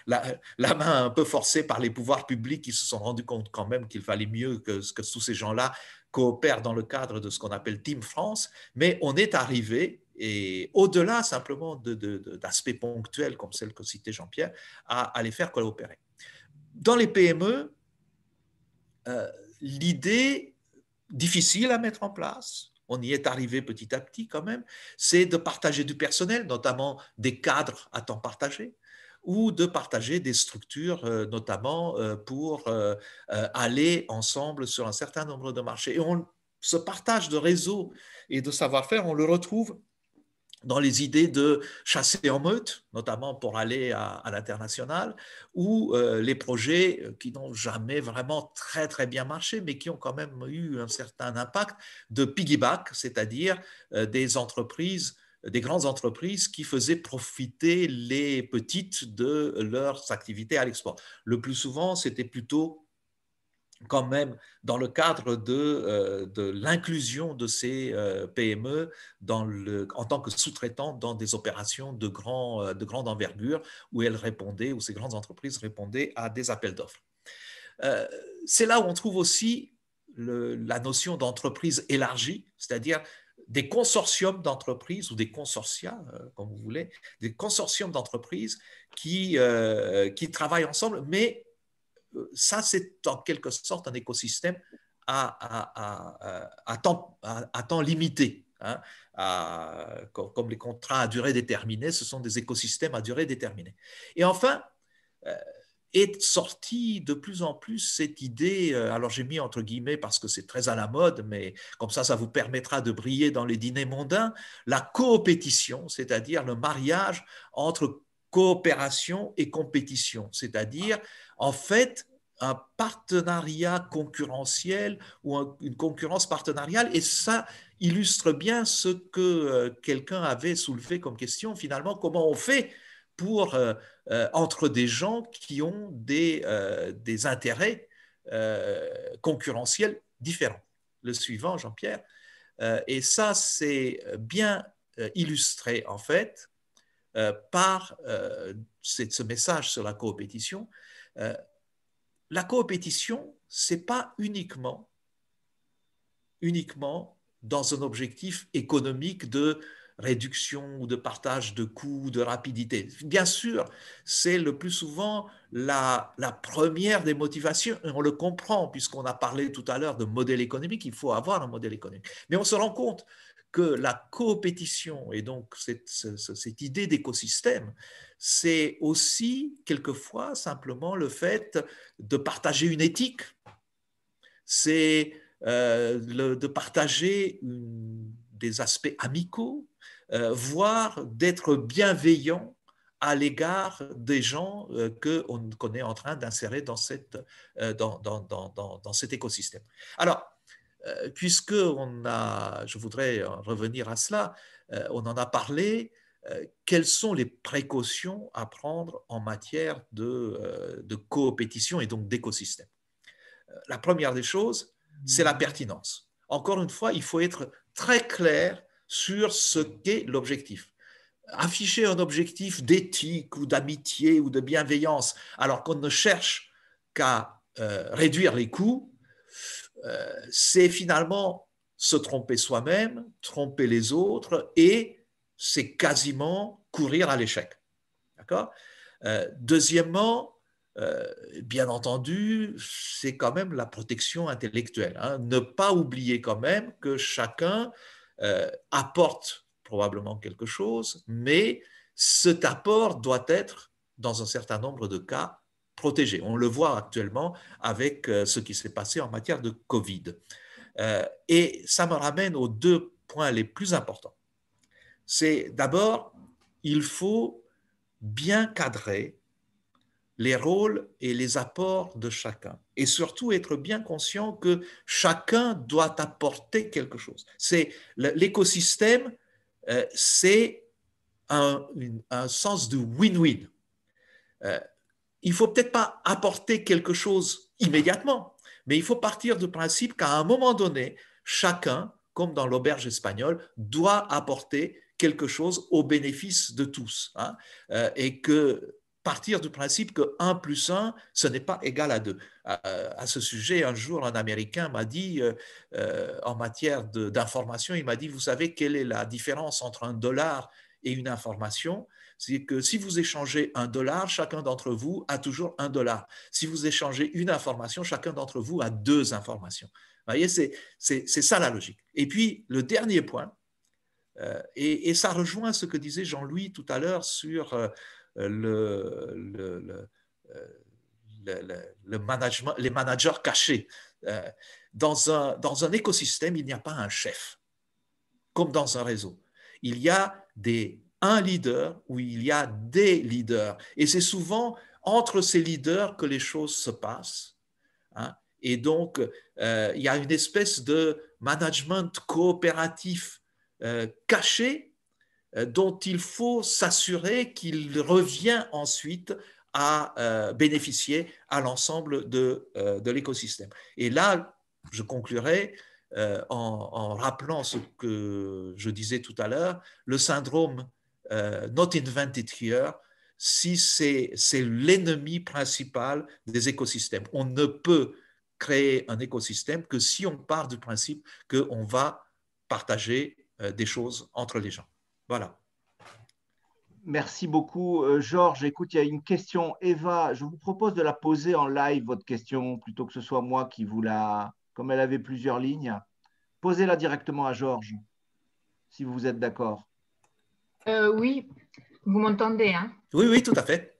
la main un peu forcée par les pouvoirs publics qui se sont rendus compte quand même qu'il fallait mieux que tous ces gens-là coopèrent dans le cadre de ce qu'on appelle Team France. Mais on est arrivé, et au-delà simplement d'aspects ponctuels comme celle que citait Jean-Pierre, à les faire coopérer. Dans les PME, l'idée difficile à mettre en place, on y est arrivé petit à petit quand même, c'est de partager du personnel, notamment des cadres à temps partagé, ou de partager des structures, notamment pour aller ensemble sur un certain nombre de marchés. Et ce partage de réseau et de savoir-faire, on le retrouve dans les idées de chasser en meute, notamment pour aller à l'international, ou les projets qui n'ont jamais vraiment très très bien marché, mais qui ont quand même eu un certain impact de piggyback, c'est-à-dire des entreprises, des grandes entreprises qui faisaient profiter les petites de leurs activités à l'export. Le plus souvent, c'était plutôt quand même dans le cadre de l'inclusion de ces PME en tant que sous-traitants dans des opérations de grande envergure où ces grandes entreprises répondaient à des appels d'offres. C'est là où on trouve aussi la notion d'entreprise élargie, c'est-à-dire des consortiums d'entreprises ou des consortia, comme vous voulez, des consortiums d'entreprises qui travaillent ensemble, mais ça, c'est en quelque sorte un écosystème à temps limité. Comme les contrats à durée déterminée, ce sont des écosystèmes à durée déterminée. Et enfin, est sortie de plus en plus cette idée, alors j'ai mis entre guillemets parce que c'est très à la mode, mais comme ça vous permettra de briller dans les dîners mondains, la coopétition, c'est-à-dire le mariage entre coopération et compétition, c'est-à-dire en fait un partenariat concurrentiel ou une concurrence partenariale, et ça illustre bien ce que quelqu'un avait soulevé comme question, finalement, comment on fait pour, entre des gens qui ont des intérêts concurrentiels différents. Le suivant, Jean-Pierre, et ça c'est bien illustré en fait par ce message sur la coopétition. La coopétition, ce n'est pas uniquement dans un objectif économique de réduction ou de partage de coûts, de rapidité. Bien sûr, c'est le plus souvent la première des motivations, et on le comprend puisqu'on a parlé tout à l'heure de modèle économique, il faut avoir un modèle économique. Mais on se rend compte que la coopétition et donc cette idée d'écosystème, c'est aussi quelquefois simplement le fait de partager une éthique, c'est de partager des aspects amicaux, voire d'être bienveillant à l'égard des gens qu'on est en train d'insérer dans cet écosystème. Alors, je voudrais revenir à cela, on en a parlé, quelles sont les précautions à prendre en matière de coopétition et donc d'écosystème? La première des choses, c'est la pertinence. Encore une fois, il faut être très clair sur ce qu'est l'objectif. Afficher un objectif d'éthique ou d'amitié ou de bienveillance alors qu'on ne cherche qu'à réduire les coûts, c'est finalement se tromper soi-même, tromper les autres et c'est quasiment courir à l'échec. D'accord ? Deuxièmement, bien entendu, c'est quand même la protection intellectuelle. Hein. Ne pas oublier quand même que chacun apporte probablement quelque chose, mais cet apport doit être, dans un certain nombre de cas, protégé. On le voit actuellement avec ce qui s'est passé en matière de Covid. Et ça me ramène aux deux points les plus importants. C'est d'abord, il faut bien cadrer les rôles et les apports de chacun. Et surtout être bien conscient que chacun doit apporter quelque chose. L'écosystème, c'est un sens de win-win. Il ne faut peut-être pas apporter quelque chose immédiatement, mais il faut partir du principe qu'à un moment donné, chacun, comme dans l'auberge espagnole, doit apporter quelque chose au bénéfice de tous. Hein, et que partir du principe que 1 plus 1, ce n'est pas égal à 2. À ce sujet, un jour, un Américain m'a dit, en matière d'information, il m'a dit, vous savez quelle est la différence entre $1 et une information? C'est que si vous échangez $1, chacun d'entre vous a toujours $1. Si vous échangez une information, chacun d'entre vous a 2 informations. Vous voyez, c'est ça la logique. Et puis, le dernier point, et ça rejoint ce que disait Jean-Louis tout à l'heure sur les managers cachés. Dans un écosystème, il n'y a pas un chef, comme dans un réseau. Il y a un leader ou il y a des leaders. Et c'est souvent entre ces leaders que les choses se passent. Hein. Et donc, il y a une espèce de management coopératif caché dont il faut s'assurer qu'il revient ensuite à bénéficier à l'ensemble de l'écosystème. Et là, je conclurai en rappelant ce que je disais tout à l'heure, le syndrome not invented here, si c'est l'ennemi principal des écosystèmes. On ne peut créer un écosystème que si on part du principe qu'on va partager des choses entre les gens. Voilà. Merci beaucoup, Georges. Écoute, il y a une question. Eva, je vous propose de la poser en live, votre question, plutôt que ce soit moi qui vous la… Comme elle avait plusieurs lignes, posez-la directement à Georges, si vous êtes d'accord. Oui, vous m'entendez, hein? Oui, oui, tout à fait.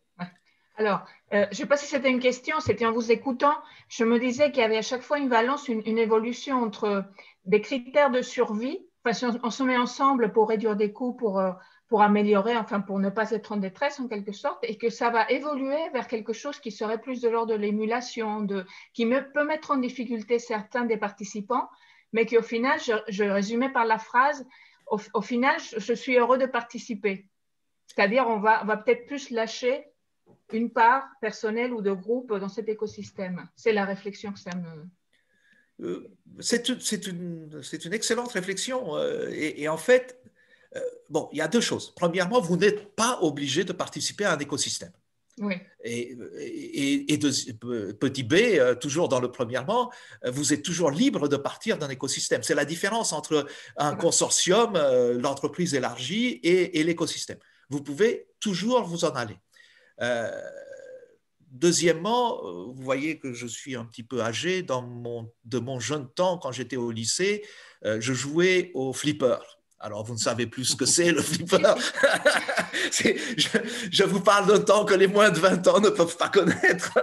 Alors, je ne sais pas si c'était une question, c'était en vous écoutant, je me disais qu'il y avait à chaque fois une balance, une évolution entre des critères de survie, enfin, si on se met ensemble pour réduire des coûts, pour améliorer, enfin pour ne pas être en détresse en quelque sorte, et que ça va évoluer vers quelque chose qui serait plus de l'ordre de l'émulation, qui peut mettre en difficulté certains des participants, mais qu'au final, je résumais par la phrase, au final, je suis heureux de participer. C'est-à-dire, on va peut-être plus lâcher une part personnelle ou de groupe dans cet écosystème. C'est la réflexion que ça me… C'est une excellente réflexion. Et en fait, bon, il y a deux choses. Premièrement, vous n'êtes pas obligé de participer à un écosystème. Oui. Et petit b, toujours dans le premièrement, vous êtes toujours libre de partir d'un écosystème. C'est la différence entre un consortium, l'entreprise élargie et l'écosystème. Vous pouvez toujours vous en aller. Deuxièmement, vous voyez que je suis un petit peu âgé. De mon jeune temps, quand j'étais au lycée, je jouais au flipper. Alors, vous ne savez plus ce que c'est le flipper. Je vous parle d'un temps que les moins de 20 ans ne peuvent pas connaître.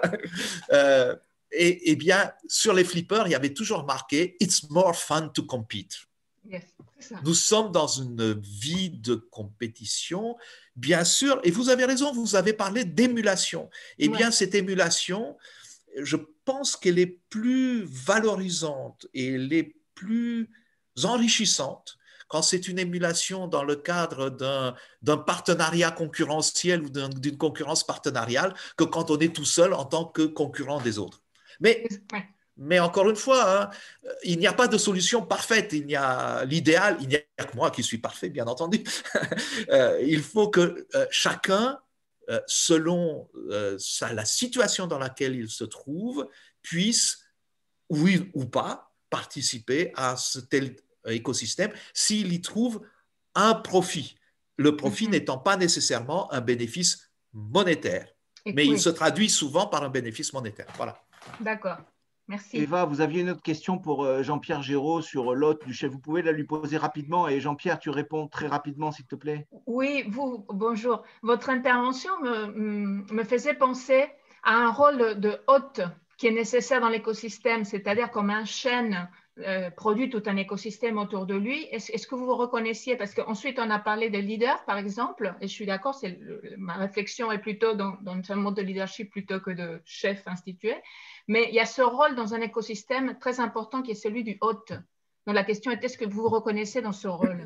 Et bien, sur les flippers, il y avait toujours marqué « It's more fun to compete ». Yes, c'est ça. Nous sommes dans une vie de compétition, bien sûr, et vous avez raison, vous avez parlé d'émulation. Eh bien, cette émulation, je pense qu'elle est plus valorisante et elle est plus enrichissante quand c'est une émulation dans le cadre d'un partenariat concurrentiel ou d'une concurrence partenariale que quand on est tout seul en tant que concurrent des autres. Mais encore une fois, hein, il n'y a pas de solution parfaite. Il y a l'idéal, il n'y a que moi qui suis parfait, bien entendu. Il faut que chacun, selon la situation dans laquelle il se trouve, puisse, oui ou pas, participer à ce tel écosystème s'il y trouve un profit. Le profit n'étant pas nécessairement un bénéfice monétaire, mais il se traduit souvent par un bénéfice monétaire. Voilà. D'accord. Merci. Eva, vous aviez une autre question pour Jean-Pierre Géraud sur l'hôte du chef. Vous pouvez la lui poser rapidement et Jean-Pierre, tu réponds très rapidement, s'il te plaît. Oui, bonjour. Votre intervention me faisait penser à un rôle de hôte qui est nécessaire dans l'écosystème, c'est-à-dire comme un chêne produit tout un écosystème autour de lui. Est-ce que vous vous reconnaissiez? Parce qu'ensuite, on a parlé de leader, par exemple, et je suis d'accord, ma réflexion est plutôt dans un mode de leadership plutôt que de chef institué. Mais il y a ce rôle dans un écosystème très important qui est celui du hôte. Donc la question est, est-ce que vous vous reconnaissez dans ce rôle?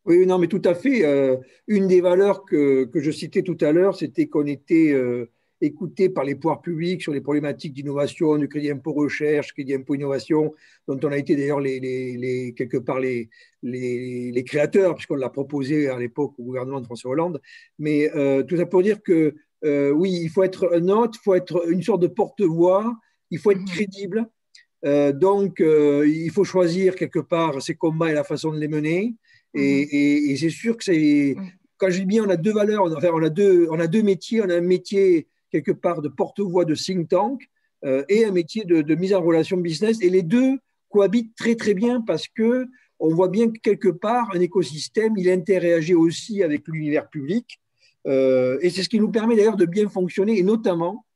Oui, non, mais tout à fait. Une des valeurs que je citais tout à l'heure, c'était qu'on était écouté par les pouvoirs publics sur les problématiques d'innovation, du crédit impôt recherche, crédit impôt innovation, dont on a été d'ailleurs quelque part les créateurs, puisqu'on l'a proposé à l'époque au gouvernement de François Hollande. Mais tout ça pour dire que oui, il faut être un hôte, il faut être une sorte de porte-voix, il faut être crédible. Donc, il faut choisir quelque part ses combats et la façon de les mener. Et c'est sûr que c'est. Quand je dis bien, on a deux valeurs, enfin, on a deux métiers. On a un métier quelque part de porte-voix de think tank et un métier de mise en relation business. Et les deux cohabitent très très bien parce que on voit bien que quelque part un écosystème, il interagit aussi avec l'univers public. Et c'est ce qui nous permet d'ailleurs de bien fonctionner. Et notamment,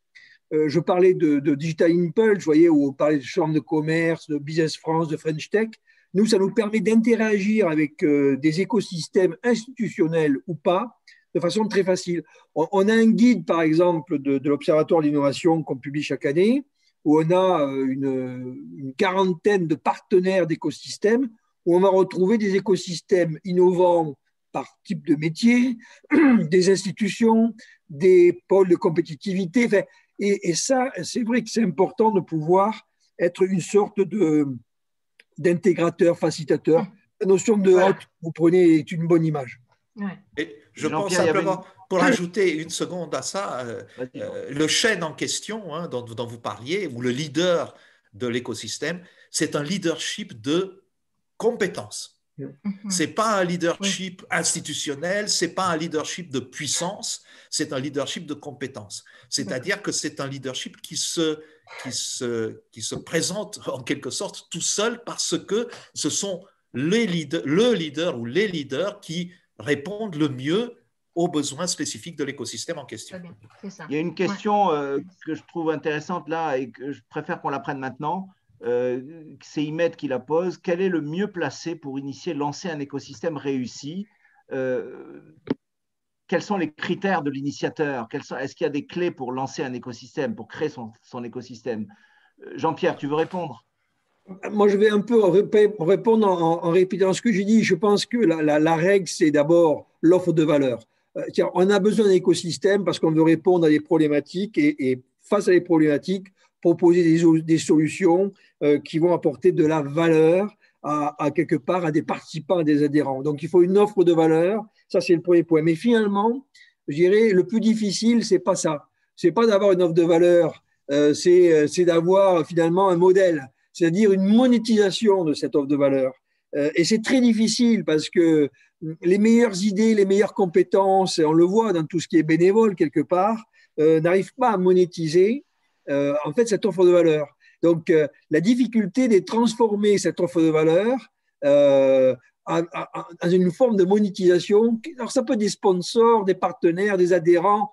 je parlais de Digital Impulse, vous voyez, où on parlait de Chambre de commerce, de Business France, de French Tech. Nous, ça nous permet d'interagir avec des écosystèmes institutionnels ou pas, de façon très facile. On a un guide, par exemple, de l'Observatoire de l'innovation qu'on publie chaque année, où on a une quarantaine de partenaires d'écosystèmes, où on va retrouver des écosystèmes innovants par type de métier, des institutions, des pôles de compétitivité. Enfin, et ça, c'est vrai que c'est important de pouvoir être une sorte d'intégrateur, facilitateur. La notion de hôte, vous prenez, est une bonne image. Et je pense simplement, pour ajouter une seconde à ça, le chêne en question dont vous parliez, ou le leader de l'écosystème, c'est un leadership de compétences. Ce n'est pas un leadership institutionnel, ce n'est pas un leadership de puissance, c'est un leadership de compétences. C'est-à-dire que c'est un leadership qui se présente en quelque sorte tout seul parce que ce sont le leader ou les leaders qui répondent le mieux aux besoins spécifiques de l'écosystème en question. Il y a une question que je trouve intéressante là et que je préfère qu'on la prenne maintenant. C'est Imed qui la pose. Quel est le mieux placé pour lancer un écosystème réussi? Quels sont les critères de l'initiateur? Est-ce qu'il y a des clés pour lancer un écosystème, pour créer son écosystème? Jean-Pierre, tu veux répondre? Moi, je vais un peu répondre en répétant ce que j'ai dit. Je pense que la règle, c'est d'abord l'offre de valeur. On a besoin d'un écosystème parce qu'on veut répondre à des problématiques et face à des problématiques, proposer des solutions qui vont apporter de la valeur à quelque part à des participants, à des adhérents. Donc, il faut une offre de valeur. Ça, c'est le premier point. Mais finalement, je dirais, le plus difficile, c'est pas ça. C'est pas d'avoir une offre de valeur. C'est d'avoir finalement un modèle, c'est-à-dire une monétisation de cette offre de valeur. Et c'est très difficile parce que les meilleures idées, les meilleures compétences, on le voit dans tout ce qui est bénévole quelque part, n'arrivent pas à monétiser en fait cette offre de valeur. Donc la difficulté de transformer cette offre de valeur dans une forme de monétisation. Alors, ça peut être des sponsors, des partenaires, des adhérents.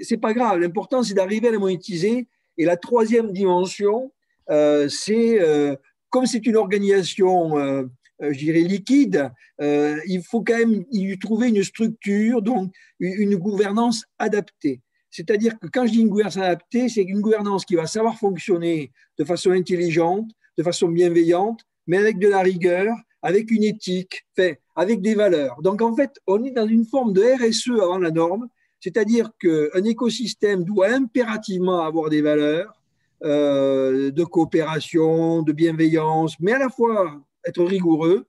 Ce n'est pas grave. L'important, c'est d'arriver à les monétiser. Et la troisième dimension, c'est comme c'est une organisation, je dirais, liquide, il faut quand même y trouver une structure, donc une gouvernance adaptée. C'est-à-dire que quand je dis une gouvernance adaptée, c'est une gouvernance qui va savoir fonctionner de façon intelligente, de façon bienveillante, mais avec de la rigueur, avec une éthique, avec des valeurs. Donc, en fait, on est dans une forme de RSE avant la norme, c'est-à-dire qu'un écosystème doit impérativement avoir des valeurs de coopération, de bienveillance, mais à la fois être rigoureux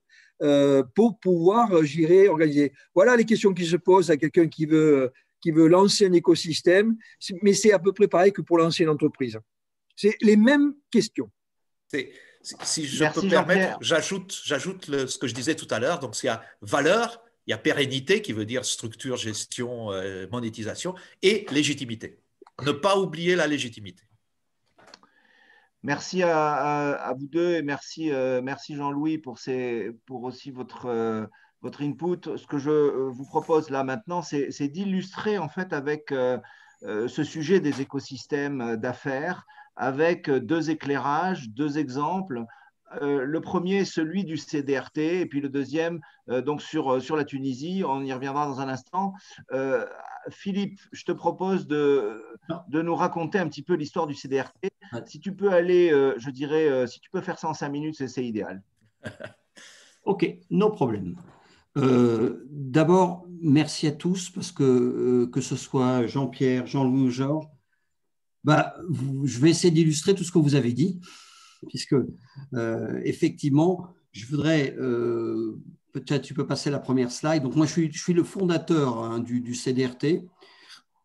pour pouvoir, j'irai, organiser. Voilà les questions qui se posent à quelqu'un qui veut lancer un écosystème, mais c'est à peu près pareil que pour lancer une entreprise. C'est les mêmes questions. Si je peux me permettre, j'ajoute ce que je disais tout à l'heure. Donc, il y a valeur, il y a pérennité, qui veut dire structure, gestion, monétisation, et légitimité. Ne pas oublier la légitimité. Merci à vous deux et merci Jean-Louis pour aussi votre input. Ce que je vous propose là maintenant, c'est d'illustrer en fait avec ce sujet des écosystèmes d'affaires avec deux éclairages, deux exemples. Le premier, celui du CDRT, et puis le deuxième, donc sur la Tunisie. On y reviendra dans un instant. Philippe, je te propose de nous raconter un petit peu l'histoire du CDRT. Si tu peux aller, je dirais, si tu peux faire ça en 5 minutes, c'est idéal. OK, no problème. D'abord, merci à tous, parce que ce soit Jean-Pierre, Jean-Louis ou Georges, je vais essayer d'illustrer tout ce que vous avez dit, puisque effectivement, je voudrais, peut-être tu peux passer la première slide. Donc moi, je suis le fondateur du CDRT.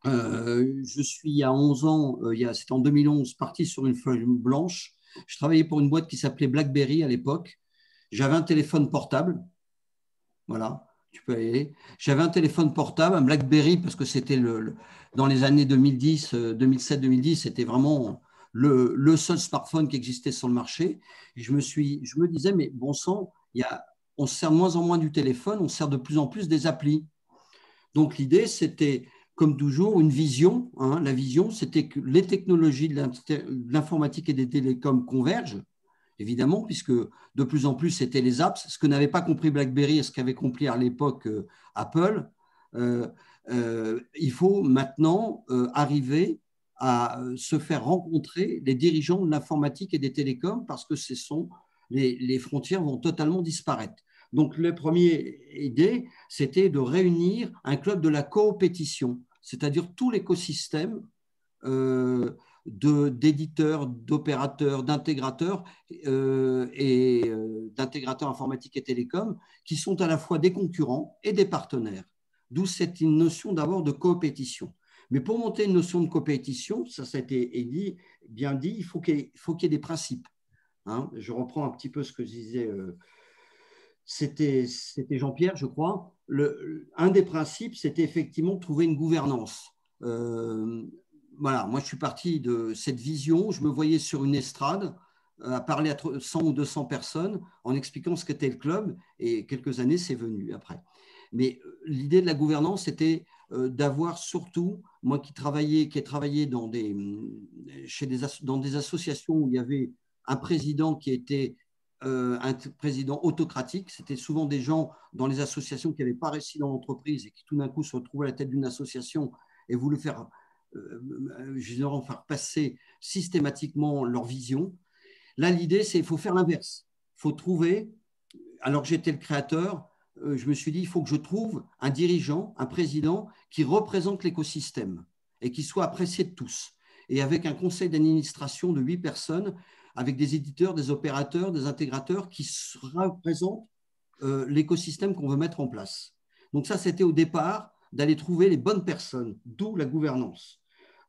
Je suis il y a 11 ans, c'était en 2011, parti sur une feuille blanche. Je travaillais pour une boîte qui s'appelait BlackBerry à l'époque. J'avais un téléphone portable. Voilà, tu peux aller. J'avais un téléphone portable, un BlackBerry, parce que c'était dans les années 2010, 2007-2010, c'était vraiment le seul smartphone qui existait sur le marché. Et je me disais, mais bon sang, on se sert de moins en moins du téléphone, on se sert de plus en plus des applis. Donc l'idée, c'était, comme toujours, une vision. La vision, c'était que les technologies de l'informatique et des télécoms convergent, évidemment, puisque de plus en plus, c'était les apps. Ce que n'avait pas compris BlackBerry et ce qu'avait compris à l'époque Apple, il faut maintenant arriver à se faire rencontrer les dirigeants de l'informatique et des télécoms, parce que les frontières vont totalement disparaître. Donc, la première idée, c'était de réunir un club de la coopétition, c'est-à-dire tout l'écosystème d'éditeurs, d'opérateurs, d'intégrateurs et d'intégrateurs informatiques et télécoms qui sont à la fois des concurrents et des partenaires. D'où cette notion d'abord de coopétition. Mais pour monter une notion de coopétition, ça a été bien dit, il faut qu'il y ait des principes. Je reprends un petit peu ce que je disais, c'était Jean-Pierre, je crois. Un des principes, c'était effectivement de trouver une gouvernance. Voilà, moi je suis parti de cette vision, je me voyais sur une estrade à parler à 100 ou 200 personnes en expliquant ce qu'était le club, et quelques années c'est venu après. Mais l'idée de la gouvernance, c'était d'avoir surtout, moi qui ai travaillé dans des associations où il y avait un président qui était un président autocratique. C'était souvent des gens dans les associations qui n'avaient pas réussi dans l'entreprise et qui tout d'un coup se retrouvaient à la tête d'une association et voulaient faire passer systématiquement leur vision. Là, l'idée, c'est qu'il faut faire l'inverse. Il faut trouver, alors que j'étais le créateur, je me suis dit, il faut que je trouve un dirigeant, un président qui représente l'écosystème et qui soit apprécié de tous. Et avec un conseil d'administration de 8 personnes, avec des éditeurs, des opérateurs, des intégrateurs qui représentent l'écosystème qu'on veut mettre en place. Donc ça, c'était au départ d'aller trouver les bonnes personnes, d'où la gouvernance.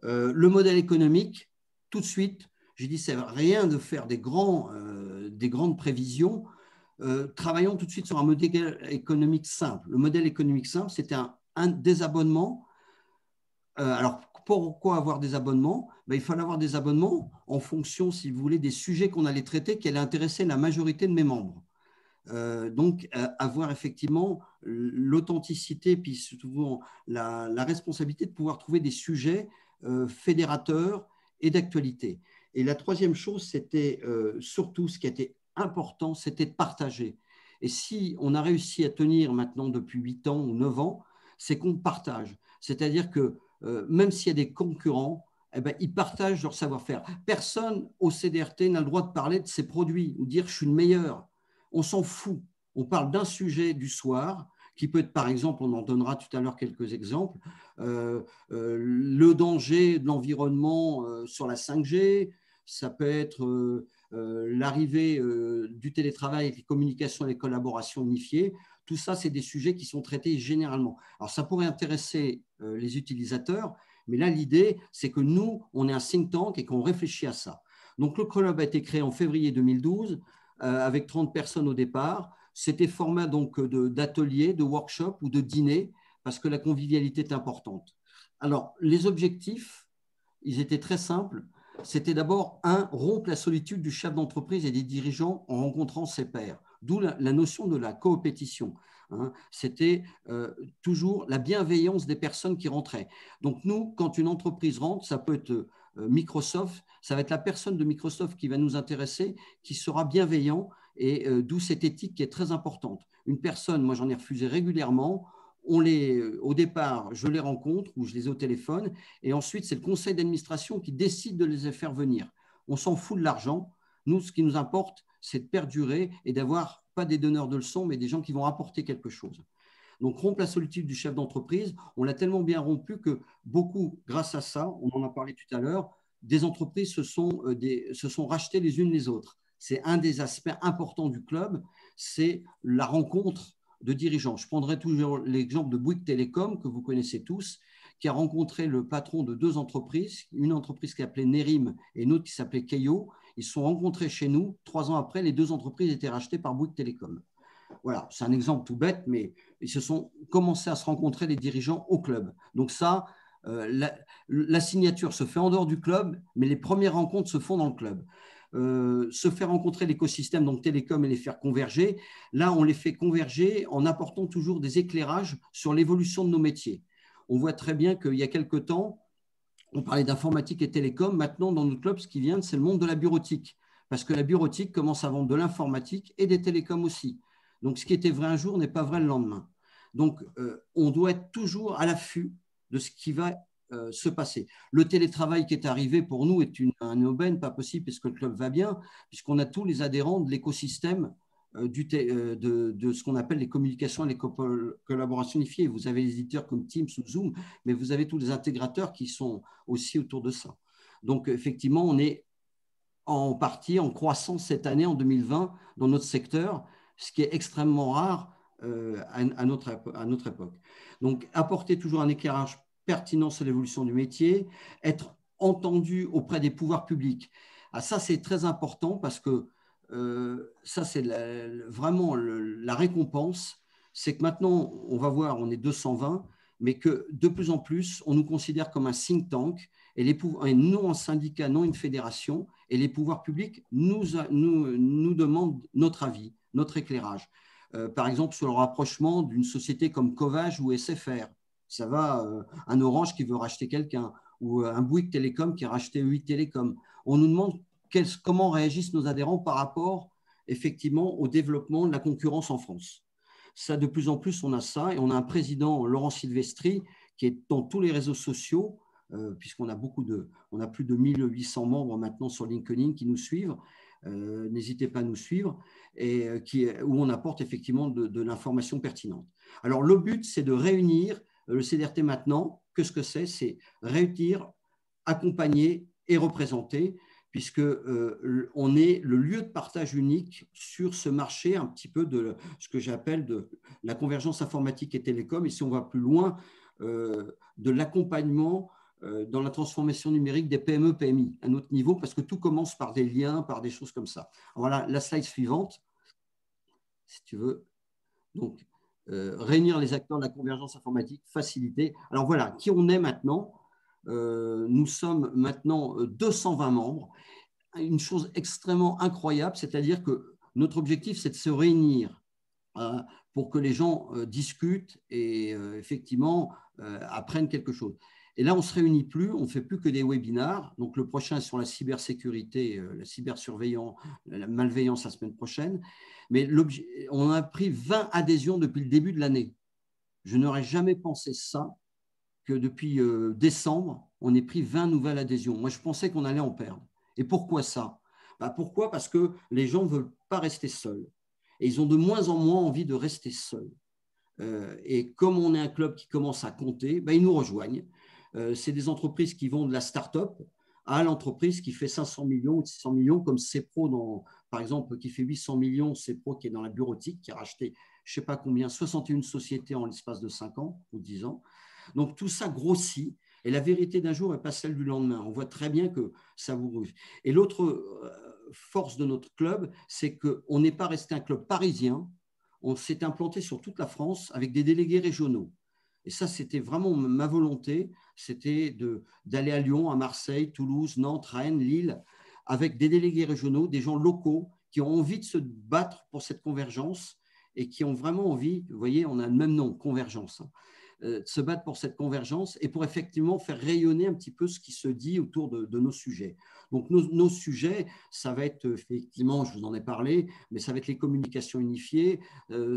Le modèle économique, tout de suite, j'ai dit, c'est rien de faire des grandes prévisions. Travaillons tout de suite sur un modèle économique simple. Le modèle économique simple, c'était des abonnements. Alors, pourquoi avoir des abonnements? Il fallait avoir des abonnements en fonction, si vous voulez, des sujets qu'on allait traiter qui allaient intéresser la majorité de mes membres. Donc, avoir effectivement l'authenticité, puis souvent la responsabilité de pouvoir trouver des sujets fédérateurs et d'actualité. Et la troisième chose, c'était surtout ce qui était important, c'était de partager. Et si on a réussi à tenir maintenant depuis 8 ans ou 9 ans, c'est qu'on partage. C'est-à-dire que même s'il y a des concurrents, eh ben, ils partagent leur savoir-faire. Personne au CDRT n'a le droit de parler de ses produits ou dire « je suis le meilleur ». On s'en fout. On parle d'un sujet du soir qui peut être, par exemple, on en donnera tout à l'heure quelques exemples, le danger de l'environnement sur la 5G, ça peut être l'arrivée du télétravail avec les communications et les collaborations unifiées. Tout ça, c'est des sujets qui sont traités généralement. Alors, ça pourrait intéresser les utilisateurs, mais là, l'idée, c'est que nous, on est un think tank et qu'on réfléchit à ça. Donc, le club a été créé en février 2012 avec 30 personnes au départ. C'était format donc d'ateliers, de workshops ou de dîners parce que la convivialité est importante. Alors, les objectifs, ils étaient très simples. C'était d'abord, rompre la solitude du chef d'entreprise et des dirigeants en rencontrant ses pairs. D'où la notion de la coopétition. C'était toujours la bienveillance des personnes qui rentraient. Donc nous, quand une entreprise rentre, ça peut être Microsoft, ça va être la personne de Microsoft qui va nous intéresser, qui sera bienveillant, et d'où cette éthique qui est très importante. Une personne, moi j'en ai refusé régulièrement, au départ, je les rencontre ou je les ai au téléphone, et ensuite c'est le conseil d'administration qui décide de les faire venir. On s'en fout de l'argent. Nous, ce qui nous importe, c'est de perdurer et d'avoir pas des donneurs de leçons, mais des gens qui vont apporter quelque chose. Donc, rompre la solitude du chef d'entreprise, on l'a tellement bien rompu que beaucoup, grâce à ça, on en a parlé tout à l'heure, des entreprises se sont rachetées les unes les autres. C'est un des aspects importants du club, c'est la rencontre de dirigeants. Je prendrai toujours l'exemple de Bouygues Télécom, que vous connaissez tous, qui a rencontré le patron de 2 entreprises, une entreprise qui s'appelait Nerim et une autre qui s'appelait Keio. Ils se sont rencontrés chez nous. 3 ans après, les 2 entreprises étaient rachetées par Bouygues Télécom. Voilà, c'est un exemple tout bête, mais ils se sont commencé à se rencontrer, les dirigeants, au club. Donc ça, la signature se fait en dehors du club, mais les premières rencontres se font dans le club. Se faire rencontrer l'écosystème, donc télécom, et les faire converger. Là, on les fait converger en apportant toujours des éclairages sur l'évolution de nos métiers. On voit très bien qu'il y a quelque temps, on parlait d'informatique et télécom. Maintenant, dans notre club, ce qui vient, c'est le monde de la bureautique. Parce que la bureautique commence à vendre de l'informatique et des télécoms aussi. Donc, ce qui était vrai un jour n'est pas vrai le lendemain. Donc, on doit être toujours à l'affût de ce qui va se passer. Le télétravail qui est arrivé pour nous est un aubaine, pas possible, puisque le club va bien, puisqu'on a tous les adhérents de l'écosystème de ce qu'on appelle les communications et les collaborations unifiées. Vous avez les éditeurs comme Teams ou Zoom, mais vous avez tous les intégrateurs qui sont aussi autour de ça. Donc, effectivement, on est en partie en croissance cette année, en 2020, dans notre secteur, ce qui est extrêmement rare à notre époque. Donc, apporter toujours un éclairage pertinent sur l'évolution du métier, être entendu auprès des pouvoirs publics. Ah, ça, c'est très important parce que ça, c'est vraiment la récompense. C'est que maintenant, on va voir, on est 220, mais que de plus en plus, on nous considère comme un think tank, et non un syndicat, non une fédération, et les pouvoirs publics nous demandent notre avis, notre éclairage. Par exemple, sur le rapprochement d'une société comme Covage ou SFR. Ça va, un Orange qui veut racheter quelqu'un, ou un Bouygues Télécom qui a racheté 8 Télécom. On nous demande comment réagissent nos adhérents par rapport, effectivement, au développement de la concurrence en France. Ça, de plus en plus, on a ça, et on a un président, Laurent Silvestri, qui est dans tous les réseaux sociaux, puisqu'on a on a plus de 1800 membres maintenant sur LinkedIn qui nous suivent. N'hésitez pas à nous suivre, et où on apporte effectivement de l'information pertinente. Alors, le but, c'est de réunir le CDRT maintenant. Qu'est-ce que c'est? C'est réunir, accompagner et représenter, puisque on est le lieu de partage unique sur ce marché, un petit peu de ce que j'appelle de la convergence informatique et télécom, et si on va plus loin, de l'accompagnement dans la transformation numérique des PME, PMI, à notre niveau, parce que tout commence par des liens, par des choses comme ça. Voilà la slide suivante, si tu veux. Donc, réunir les acteurs de la convergence informatique, faciliter. Alors voilà, qui on est maintenant. Nous sommes maintenant 220 membres. Une chose extrêmement incroyable, c'est-à-dire que notre objectif, c'est de se réunir pour que les gens discutent et effectivement apprennent quelque chose. Et là, on ne se réunit plus, on ne fait plus que des webinars. Donc, le prochain est sur la cybersécurité, la cybersurveillance, la malveillance la semaine prochaine. Mais on a pris 20 adhésions depuis le début de l'année. Je n'aurais jamais pensé ça, que depuis décembre, on ait pris 20 nouvelles adhésions. Moi, je pensais qu'on allait en perdre. Et pourquoi ça? Pourquoi? Parce que les gens ne veulent pas rester seuls. Et ils ont de moins en moins envie de rester seuls. Et comme on est un club qui commence à compter, ils nous rejoignent. C'est des entreprises qui vont de la start-up à l'entreprise qui fait 500 millions ou 600 millions, comme CEPRO, par exemple, qui fait 800 millions, CEPRO qui est dans la bureautique, qui a racheté je ne sais pas combien, 61 sociétés en l'espace de 5 ans ou 10 ans. Donc tout ça grossit. Et la vérité d'un jour n'est pas celle du lendemain. On voit très bien que ça vous ruge. Et l'autre force de notre club, c'est qu'on n'est pas resté un club parisien. On s'est implanté sur toute la France avec des délégués régionaux. Et ça, c'était vraiment ma volonté, c'était d'aller à Lyon, à Marseille, Toulouse, Nantes, Rennes, Lille, avec des délégués régionaux, des gens locaux qui ont envie de se battre pour cette convergence et qui ont vraiment envie, vous voyez, on a le même nom, convergence, de se battre pour cette convergence et pour effectivement faire rayonner un petit peu ce qui se dit autour de nos sujets. Donc, nos sujets, ça va être effectivement, je vous en ai parlé, mais ça va être les communications unifiées,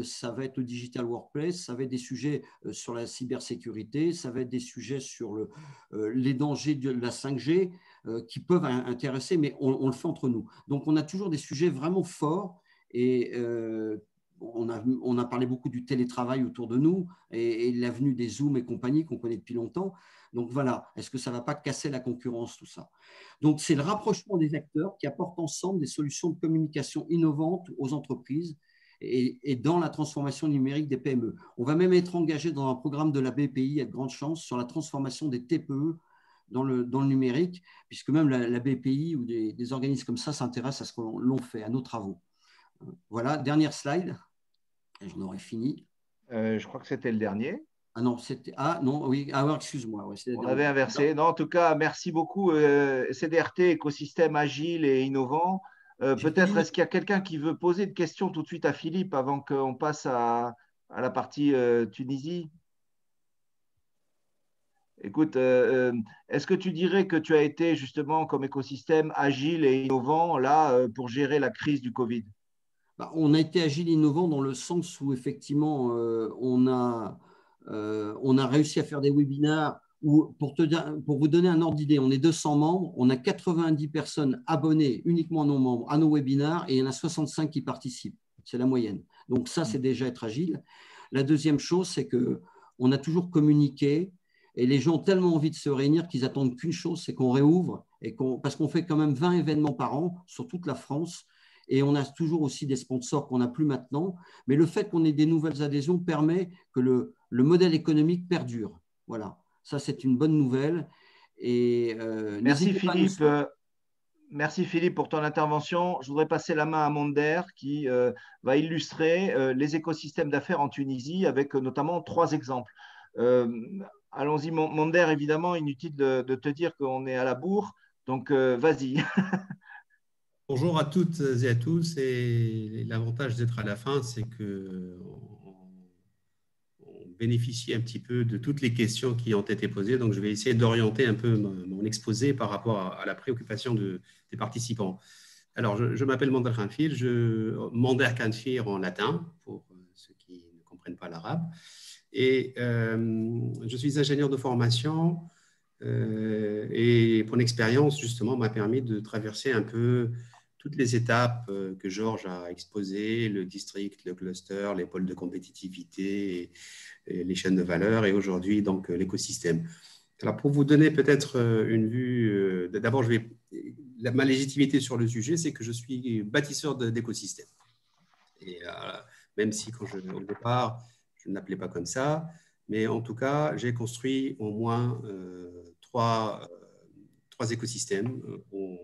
ça va être le digital workplace, ça va être des sujets sur la cybersécurité, ça va être des sujets sur les dangers de la 5G qui peuvent intéresser, mais on le fait entre nous. Donc, on a toujours des sujets vraiment forts et on a parlé beaucoup du télétravail autour de nous et l'avenue des Zoom et compagnie qu'on connaît depuis longtemps. Donc voilà, est-ce que ça ne va pas casser la concurrence, tout ça? Donc c'est le rapprochement des acteurs qui apportent ensemble des solutions de communication innovantes aux entreprises et dans la transformation numérique des PME. On va même être engagé dans un programme de la BPI, à de grandes chances, sur la transformation des TPE dans le numérique, puisque même la BPI ou des organismes comme ça s'intéressent à ce que l'on fait, à nos travaux. Voilà, dernière slide. Je n'aurais fini. Je crois que c'était le dernier. Ah non, c'était. Ah non, oui, excuse-moi. Ouais, on avait inversé. Non, en tout cas, merci beaucoup. CDRT, écosystème agile et innovant. Peut-être, est-ce qu'il y a quelqu'un qui veut poser une question tout de suite à Philippe avant qu'on passe à la partie Tunisie? Écoute, est-ce que tu dirais que tu as été justement comme écosystème agile et innovant là pour gérer la crise du Covid? On a été agile et innovant dans le sens où effectivement on a réussi à faire des webinars où, pour vous donner un ordre d'idée, on est 200 membres, on a 90 personnes abonnées uniquement non membres à nos webinars et il y en a 65 qui participent. C'est la moyenne. Donc ça, c'est déjà être agile. La deuxième chose, c'est qu'on a toujours communiqué et les gens ont tellement envie de se réunir qu'ils attendent qu'une chose, c'est qu'on réouvre parce qu'on fait quand même 20 événements par an sur toute la France. Et on a toujours aussi des sponsors qu'on n'a plus maintenant. Mais le fait qu'on ait des nouvelles adhésions permet que le modèle économique perdure. Voilà, ça c'est une bonne nouvelle. Et, merci Philippe. Merci Philippe pour ton intervention. Je voudrais passer la main à Monder qui va illustrer les écosystèmes d'affaires en Tunisie avec notamment 3 exemples. Allons-y Monder, évidemment, inutile de te dire qu'on est à la bourre. Donc vas-y. Bonjour à toutes et à tous. Et l'avantage d'être à la fin, c'est qu'on bénéficie un petit peu de toutes les questions qui ont été posées. Donc, je vais essayer d'orienter un peu mon exposé par rapport à la préoccupation des participants. Alors, je m'appelle Mander Khanfir, Mander Khanfir en latin, pour ceux qui ne comprennent pas l'arabe. Et je suis ingénieur de formation et mon expérience, justement, m'a permis de traverser un peu toutes les étapes que Georges a exposées, le district, le cluster, les pôles de compétitivité, et les chaînes de valeur et aujourd'hui, donc, l'écosystème. Alors, pour vous donner peut-être une vue, d'abord, ma légitimité sur le sujet, c'est que je suis bâtisseur d'écosystèmes. Et même si, au départ, je ne l'appelais pas comme ça, mais en tout cas, j'ai construit au moins 3 écosystèmes en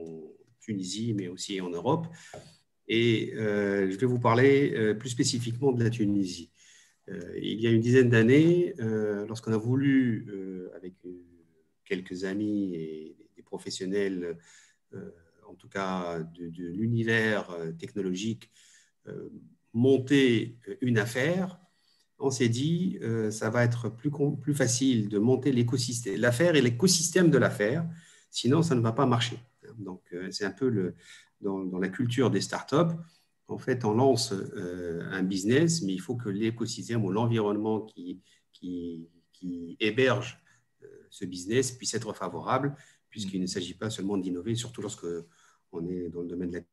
Tunisie, mais aussi en Europe. Et je vais vous parler plus spécifiquement de la Tunisie. Il y a une dizaine d'années, lorsqu'on a voulu, avec quelques amis et des professionnels, en tout cas de l'univers technologique, monter une affaire, on s'est dit ça va être plus facile de monter l'écosystème, l'affaire et l'écosystème de l'affaire, sinon ça ne va pas marcher. Donc c'est un peu dans la culture des startups. En fait, on lance un business, mais il faut que l'écosystème ou l'environnement qui héberge ce business puisse être favorable, puisqu'il ne s'agit pas seulement d'innover, surtout lorsque on est dans le domaine de la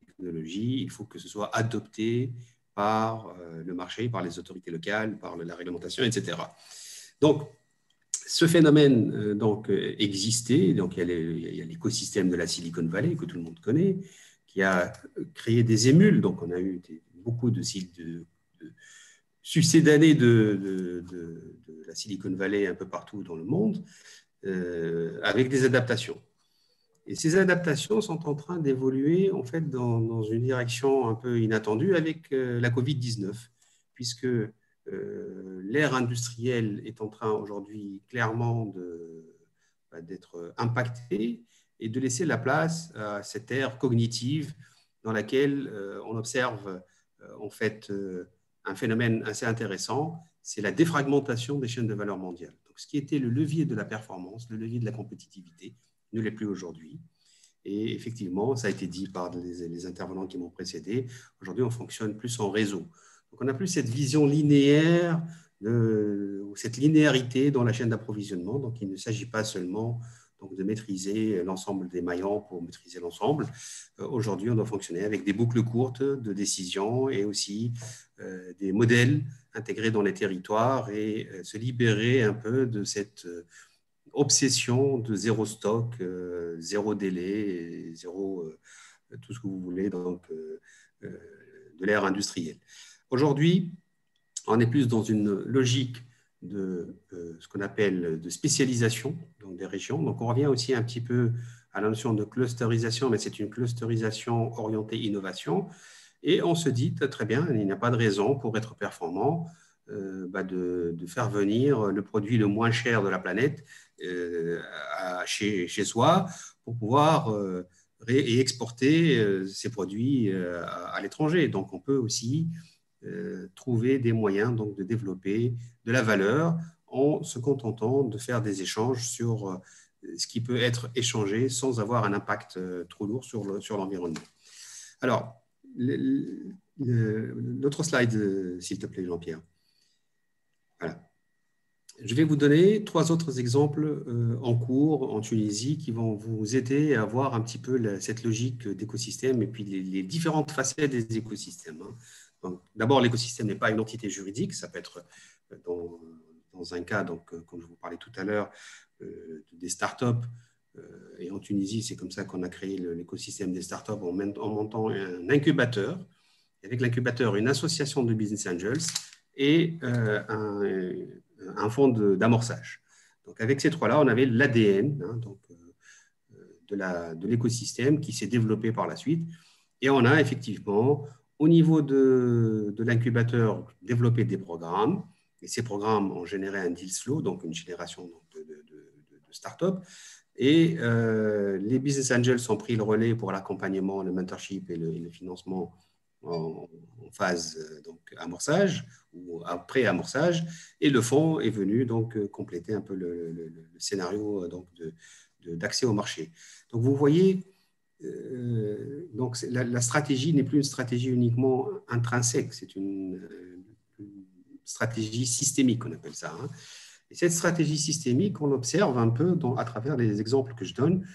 technologie, il faut que ce soit adopté par le marché, par les autorités locales, par la réglementation, etc. Donc, ce phénomène existait. Donc, il y a l'écosystème de la Silicon Valley que tout le monde connaît, qui a créé des émules. Donc, on a eu beaucoup de succédanés de la Silicon Valley un peu partout dans le monde, avec des adaptations. Et ces adaptations sont en train d'évoluer en fait dans une direction un peu inattendue avec la Covid-19, puisque l'ère industrielle est en train aujourd'hui clairement d'être impactée et de laisser la place à cette ère cognitive dans laquelle on observe en fait un phénomène assez intéressant, c'est la défragmentation des chaînes de valeur mondiales. Donc, ce qui était le levier de la performance, le levier de la compétitivité, ne l'est plus aujourd'hui. Et effectivement, ça a été dit par les intervenants qui m'ont précédé, aujourd'hui on fonctionne plus en réseau. Donc on n'a plus cette vision linéaire, cette linéarité dans la chaîne d'approvisionnement. Donc il ne s'agit pas seulement de maîtriser l'ensemble des maillons pour maîtriser l'ensemble. Aujourd'hui, on doit fonctionner avec des boucles courtes de décision et aussi des modèles intégrés dans les territoires et se libérer un peu de cette obsession de zéro stock, zéro délai, tout ce que vous voulez de l'ère industrielle. Aujourd'hui, on est plus dans une logique de ce qu'on appelle de spécialisation donc des régions. Donc, on revient aussi un petit peu à la notion de clusterisation, mais c'est une clusterisation orientée innovation. Et on se dit, très bien, il n'y a pas de raison pour être performant de faire venir le produit le moins cher de la planète chez soi pour pouvoir exporter ces produits à l'étranger. Donc, on peut aussi trouver des moyens donc, de développer de la valeur en se contentant de faire des échanges sur ce qui peut être échangé sans avoir un impact trop lourd sur l'environnement. Alors, l'autre slide, s'il te plaît, Jean-Pierre. Voilà. Je vais vous donner 3 autres exemples en cours en Tunisie qui vont vous aider à voir un petit peu cette logique d'écosystème et puis les différentes facettes des écosystèmes. D'abord, l'écosystème n'est pas une entité juridique, ça peut être dans un cas, donc, comme je vous parlais tout à l'heure, des startups. Et en Tunisie, c'est comme ça qu'on a créé l'écosystème des startups en montant un incubateur. Avec l'incubateur, une association de business angels et un fonds d'amorçage. Donc, avec ces 3-là, on avait l'ADN de l'écosystème qui s'est développé par la suite. Et on a effectivement, au niveau de l'incubateur, développé des programmes. Et ces programmes ont généré un deal flow, donc une génération de start-up. Et les business angels ont pris le relais pour l'accompagnement, le mentorship et le financement en phase donc amorçage ou après amorçage, et le fonds est venu donc compléter un peu le scénario donc d'accès au marché. Donc vous voyez, donc la stratégie n'est plus une stratégie uniquement intrinsèque, c'est une stratégie systémique, on appelle ça. Hein. Et cette stratégie systémique, on l'observe un peu à travers les exemples que je donne,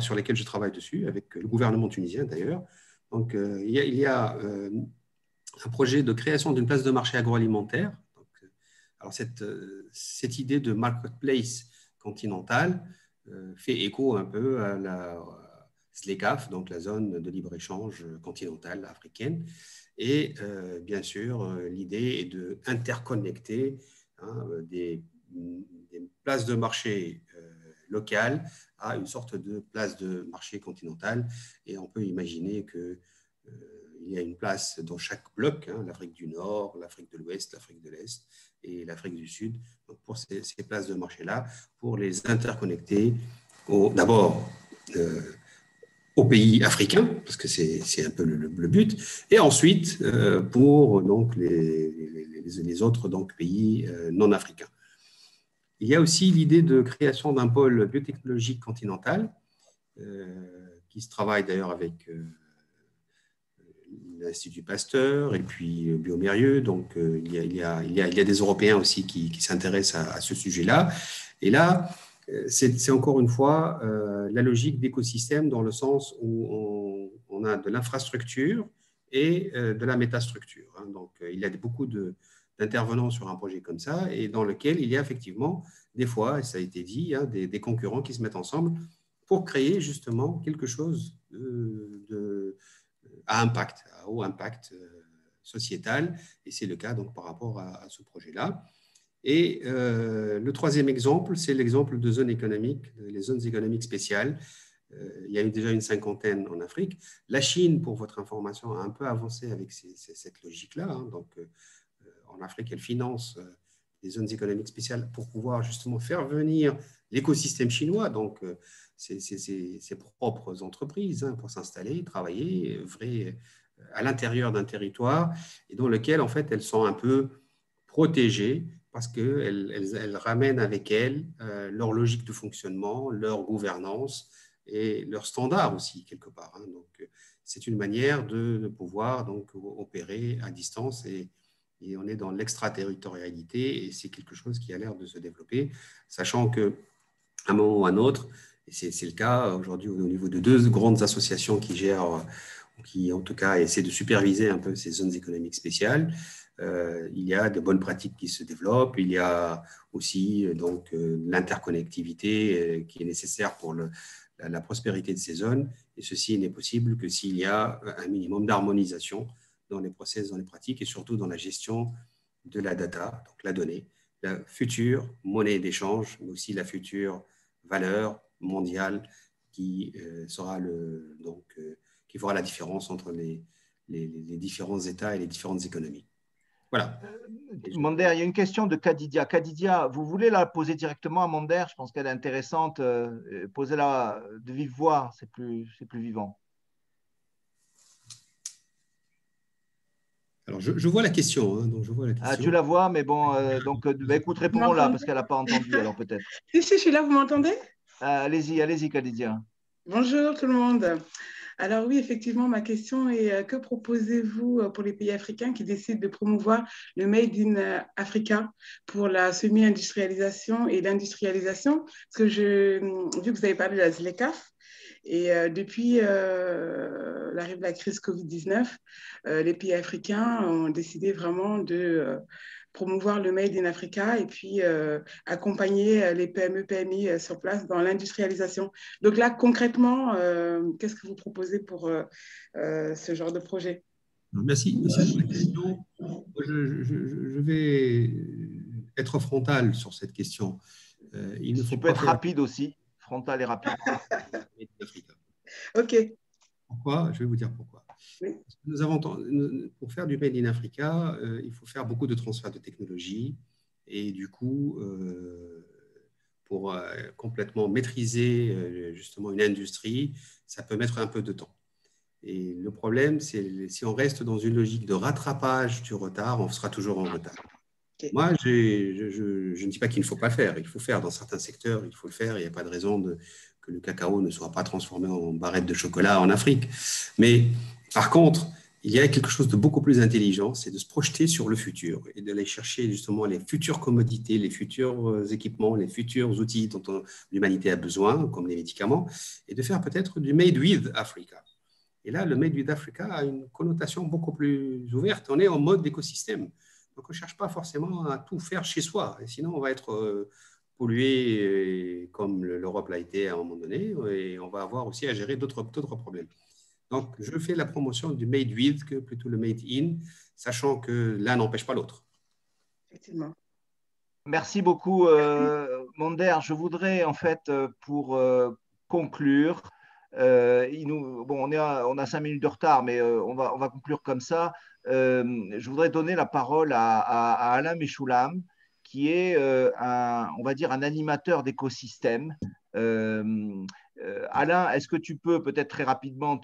sur lesquels je travaille dessus, avec le gouvernement tunisien d'ailleurs. Donc, il y a un projet de création d'une place de marché agroalimentaire. Donc, alors, cette idée de marketplace continentale fait écho un peu à la SLECAF, donc la zone de libre-échange continentale africaine. Et bien sûr, l'idée est d'interconnecter des places de marché locales à une sorte de place de marché continentale. Et on peut imaginer qu'il y a une place dans chaque bloc, l'Afrique du Nord, l'Afrique de l'Ouest, l'Afrique de l'Est et l'Afrique du Sud, donc pour ces places de marché-là, pour les interconnecter d'abord aux pays africains, parce que c'est un peu le but, et ensuite pour donc, les autres donc, pays non africains. Il y a aussi l'idée de création d'un pôle biotechnologique continental, qui se travaille d'ailleurs avec l'Institut Pasteur et puis Biomérieux. Donc, il y a des Européens aussi qui s'intéressent à ce sujet-là. Et là, c'est encore une fois la logique d'écosystème dans le sens où on a de l'infrastructure et de la métastructure. Hein. Donc, il y a beaucoup d'intervenants sur un projet comme ça et dans lequel il y a effectivement des fois, et ça a été dit, hein, des concurrents qui se mettent ensemble pour créer justement quelque chose à impact, à haut impact sociétal. Et c'est le cas donc par rapport à ce projet-là. Et le troisième exemple, c'est l'exemple de zones économiques, les zones économiques spéciales. Il y a eu déjà une 50aine en Afrique. La Chine, pour votre information, a un peu avancé avec cette logique-là. Hein. Donc, en Afrique, elle finance des zones économiques spéciales pour pouvoir justement faire venir l'écosystème chinois, donc ses propres entreprises, hein, pour s'installer, travailler, œuvrer à l'intérieur d'un territoire et dans lequel, en fait, elles sont un peu protégées parce qu'elles ramènent avec elles leur logique de fonctionnement, leur gouvernance et leurs standards aussi, quelque part. Hein. Donc, c'est une manière de pouvoir donc, opérer à distance et on est dans l'extraterritorialité et c'est quelque chose qui a l'air de se développer, sachant qu'à un moment ou à un autre, et c'est le cas aujourd'hui au niveau de deux grandes associations qui gèrent, qui en tout cas essaient de superviser un peu ces zones économiques spéciales, il y a de bonnes pratiques qui se développent, il y a aussi donc l'interconnectivité qui est nécessaire pour la prospérité de ces zones, et ceci n'est possible que s'il y a un minimum d'harmonisation dans les process, dans les pratiques et surtout dans la gestion de la data, donc la donnée, la future monnaie d'échange, mais aussi la future valeur mondiale qui qui fera la différence entre les différents États et les différentes économies. Voilà. Mander, il y a une question de Kadidia. Kadidia, vous voulez la poser directement à Mander? Je pense qu'elle est intéressante. Posez-la de vive voix, c'est plus vivant. Alors, je vois la question. Hein, donc je vois la question. Ah, tu la vois, mais bon, écoute, réponds-la parce qu'elle n'a pas entendu, alors peut-être. Si, je suis là, vous m'entendez? Allez-y, Kadidia. Bonjour tout le monde. Alors oui, effectivement, ma question est que proposez-vous pour les pays africains qui décident de promouvoir le Made in Africa pour la semi-industrialisation et l'industrialisation? Parce que vu que vous avez parlé de la ZLECAf, et depuis l'arrivée de la crise Covid-19, les pays africains ont décidé vraiment de promouvoir le Made in Africa et puis accompagner les PME, PMI sur place dans l'industrialisation. Donc là, concrètement, qu'est-ce que vous proposez pour ce genre de projet? Merci pour la question. Je vais être frontal sur cette question. Tu peux être rapide aussi, frontal et rapide. OK. Pourquoi? Je vais vous dire pourquoi. Oui. Pour faire du Made in Africa, il faut faire beaucoup de transferts de technologie et du coup, pour complètement maîtriser justement une industrie, ça peut mettre un peu de temps. Et le problème, c'est si on reste dans une logique de rattrapage du retard, on sera toujours en retard. Okay. Moi, je ne dis pas qu'il ne faut pas le faire. Il faut faire dans certains secteurs, il faut le faire. Il n'y a pas de raison que le cacao ne soit pas transformé en barrette de chocolat en Afrique. Mais par contre, il y a quelque chose de beaucoup plus intelligent, c'est de se projeter sur le futur et d'aller chercher justement les futures commodités, les futurs équipements, les futurs outils dont l'humanité a besoin, comme les médicaments, et de faire peut-être du Made with Africa. Et là, le Made with Africa a une connotation beaucoup plus ouverte. On est en mode d'écosystème. Donc, on ne cherche pas forcément à tout faire chez soi. Et sinon, on va être pollué comme l'Europe l'a été à un moment donné. Et on va avoir aussi à gérer d'autres problèmes. Donc, je fais la promotion du Made with que plutôt le Made in, sachant que l'un n'empêche pas l'autre. Effectivement. Merci beaucoup, Mander. Je voudrais, en fait, pour conclure, on a 5 minutes de retard, mais on va conclure comme ça. Je voudrais donner la parole à Alain Mechoulam, qui est on va dire un animateur d'écosystème Alain, est-ce que tu peux peut-être très rapidement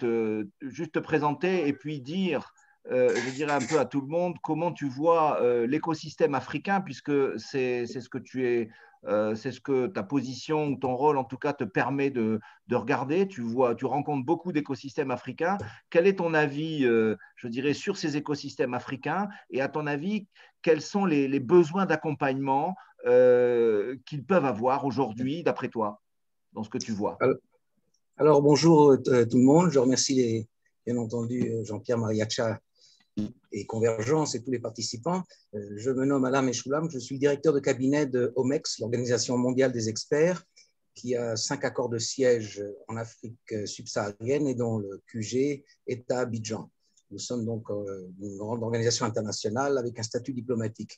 juste te présenter et puis dire, je dirais un peu à tout le monde, comment tu vois l'écosystème africain, puisque c'est ce que tu es, c'est ce que ta position ou ton rôle en tout cas te permet de regarder. Tu rencontres beaucoup d'écosystèmes africains. Quel est ton avis, je dirais, sur ces écosystèmes africains? Et à ton avis, quels sont les besoins d'accompagnement qu'ils peuvent avoir aujourd'hui, d'après toi, dans ce que tu vois? Alors bonjour tout le monde. Je remercie bien entendu Jean-Pierre Mariacha et Convergence et tous les participants. Je me nomme Alain Mechoulam, je suis directeur de cabinet de OMEX, l'Organisation mondiale des experts, qui a 5 accords de siège en Afrique subsaharienne et dont le QG est à Abidjan. Nous sommes donc une grande organisation internationale avec un statut diplomatique.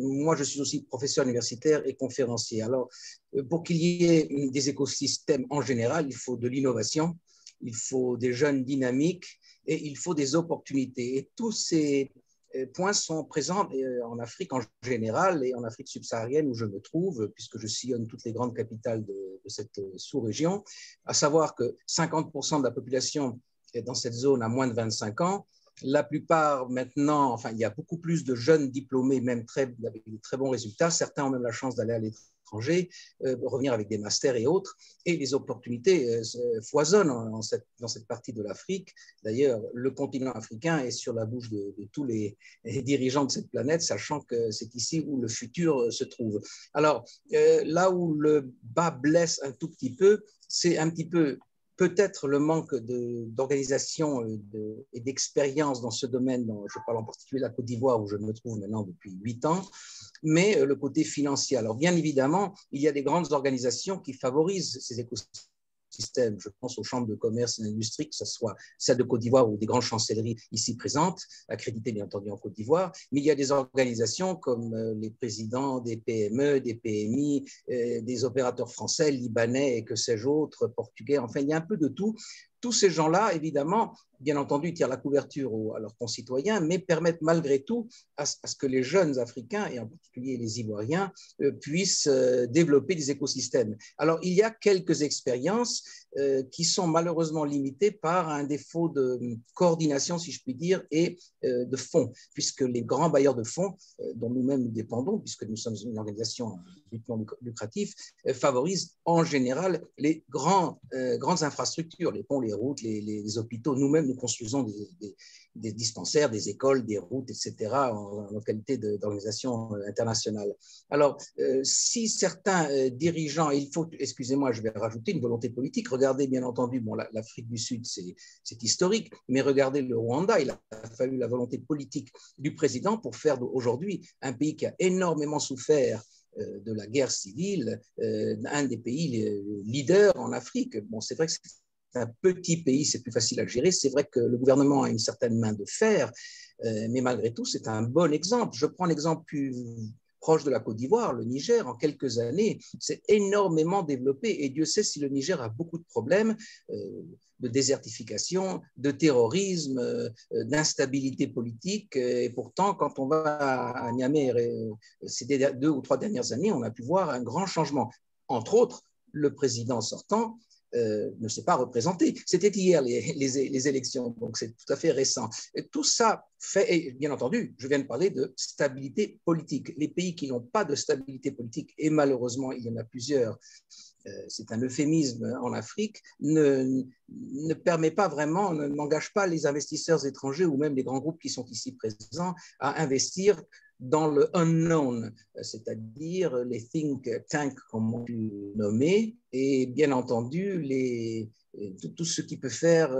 Moi, je suis aussi professeur universitaire et conférencier. Alors, pour qu'il y ait des écosystèmes en général, il faut de l'innovation, il faut des jeunes dynamiques et il faut des opportunités. Et tous ces points sont présents en Afrique en général et en Afrique subsaharienne où je me trouve, puisque je sillonne toutes les grandes capitales de cette sous-région, à savoir que 50% de la population dans cette zone a moins de 25 ans. La plupart maintenant, enfin, il y a beaucoup plus de jeunes diplômés, même avec de très bons résultats. Certains ont même la chance d'aller à l'étranger, revenir avec des masters et autres. Et les opportunités foisonnent dans cette partie de l'Afrique. D'ailleurs, le continent africain est sur la bouche de tous les dirigeants de cette planète, sachant que c'est ici où le futur se trouve. Alors, là où le bas blesse un tout petit peu, c'est un petit peu peut-être le manque d'organisation et d'expérience dans ce domaine, je parle en particulier de la Côte d'Ivoire où je me trouve maintenant depuis 8 ans, mais le côté financier. Alors bien évidemment, il y a des grandes organisations qui favorisent ces écosystèmes. Je pense aux chambres de commerce et d'industrie, que ce soit celle de Côte d'Ivoire ou des grandes chancelleries ici présentes, accréditées bien entendu en Côte d'Ivoire, mais il y a des organisations comme les présidents des PME, des PMI, des opérateurs français, libanais et que sais-je autres, portugais, enfin il y a un peu de tout. Tous ces gens-là, évidemment, bien entendu, tirent la couverture à leurs concitoyens, mais permettent malgré tout à ce que les jeunes Africains, et en particulier les Ivoiriens, puissent développer des écosystèmes. Alors, il y a quelques expériences qui sont malheureusement limitées par un défaut de coordination, si je puis dire, et de fonds, puisque les grands bailleurs de fonds, dont nous-mêmes nous dépendons, puisque nous sommes une organisation but non lucratif, favorisent en général les grandes infrastructures, les ponts, les routes, les hôpitaux. Nous-mêmes, nous construisons des dispensaires, des écoles, des routes, etc., en qualité d'organisation internationale. Alors, si certains dirigeants, excusez-moi, je vais rajouter une volonté politique. Regardez, bien entendu, bon, l'Afrique du Sud, c'est historique, mais regardez le Rwanda, il a fallu la volonté politique du président pour faire aujourd'hui un pays qui a énormément souffert de la guerre civile, un des pays leaders en Afrique. Bon, c'est vrai que c'est un petit pays, c'est plus facile à gérer. C'est vrai que le gouvernement a une certaine main de fer, mais malgré tout, c'est un bon exemple. Je prends l'exemple plus proche de la Côte d'Ivoire, le Niger, en quelques années, s'est énormément développé et Dieu sait si le Niger a beaucoup de problèmes de désertification, de terrorisme, d'instabilité politique. Et pourtant, quand on va à Niamey ces 2 ou 3 dernières années, on a pu voir un grand changement. Entre autres, le président sortant ne s'est pas représenté. C'était hier les élections, donc c'est tout à fait récent. Et tout ça fait, et bien entendu, je viens de parler de stabilité politique. Les pays qui n'ont pas de stabilité politique, et malheureusement il y en a plusieurs, c'est un euphémisme en Afrique, ne permet pas vraiment, n'engage pas les investisseurs étrangers ou même les grands groupes qui sont ici présents à investir dans le unknown, c'est-à-dire les think tanks, comme on peut nommer, et bien entendu tout ce qui peut faire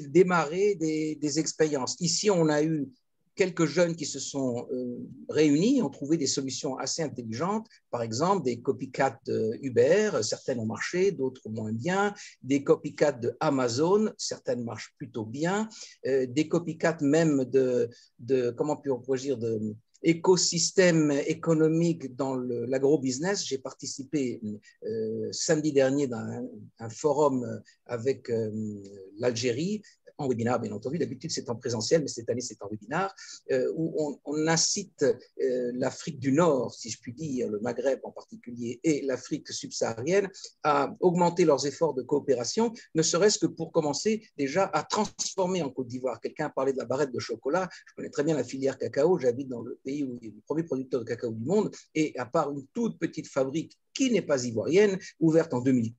démarrer des expériences. Ici, on a eu quelques jeunes qui se sont réunis, ont trouvé des solutions assez intelligentes, par exemple des copycats Uber, certaines ont marché, d'autres moins bien, des copycats de Amazon, certaines marchent plutôt bien, des copycats même comment pourrais-je dire, écosystème économique dans l'agro-business. J'ai participé samedi dernier dans un forum avec l'Algérie, en webinaire, bien entendu. D'habitude, c'est en présentiel, mais cette année, c'est en webinaire, où on incite l'Afrique du Nord, si je puis dire, le Maghreb en particulier, et l'Afrique subsaharienne à augmenter leurs efforts de coopération, ne serait-ce que pour commencer déjà à transformer en Côte d'Ivoire. Quelqu'un a parlé de la barrette de chocolat. Je connais très bien la filière cacao. J'habite dans le pays où il est le premier producteur de cacao du monde. Et à part une toute petite fabrique qui n'est pas ivoirienne, ouverte en 2015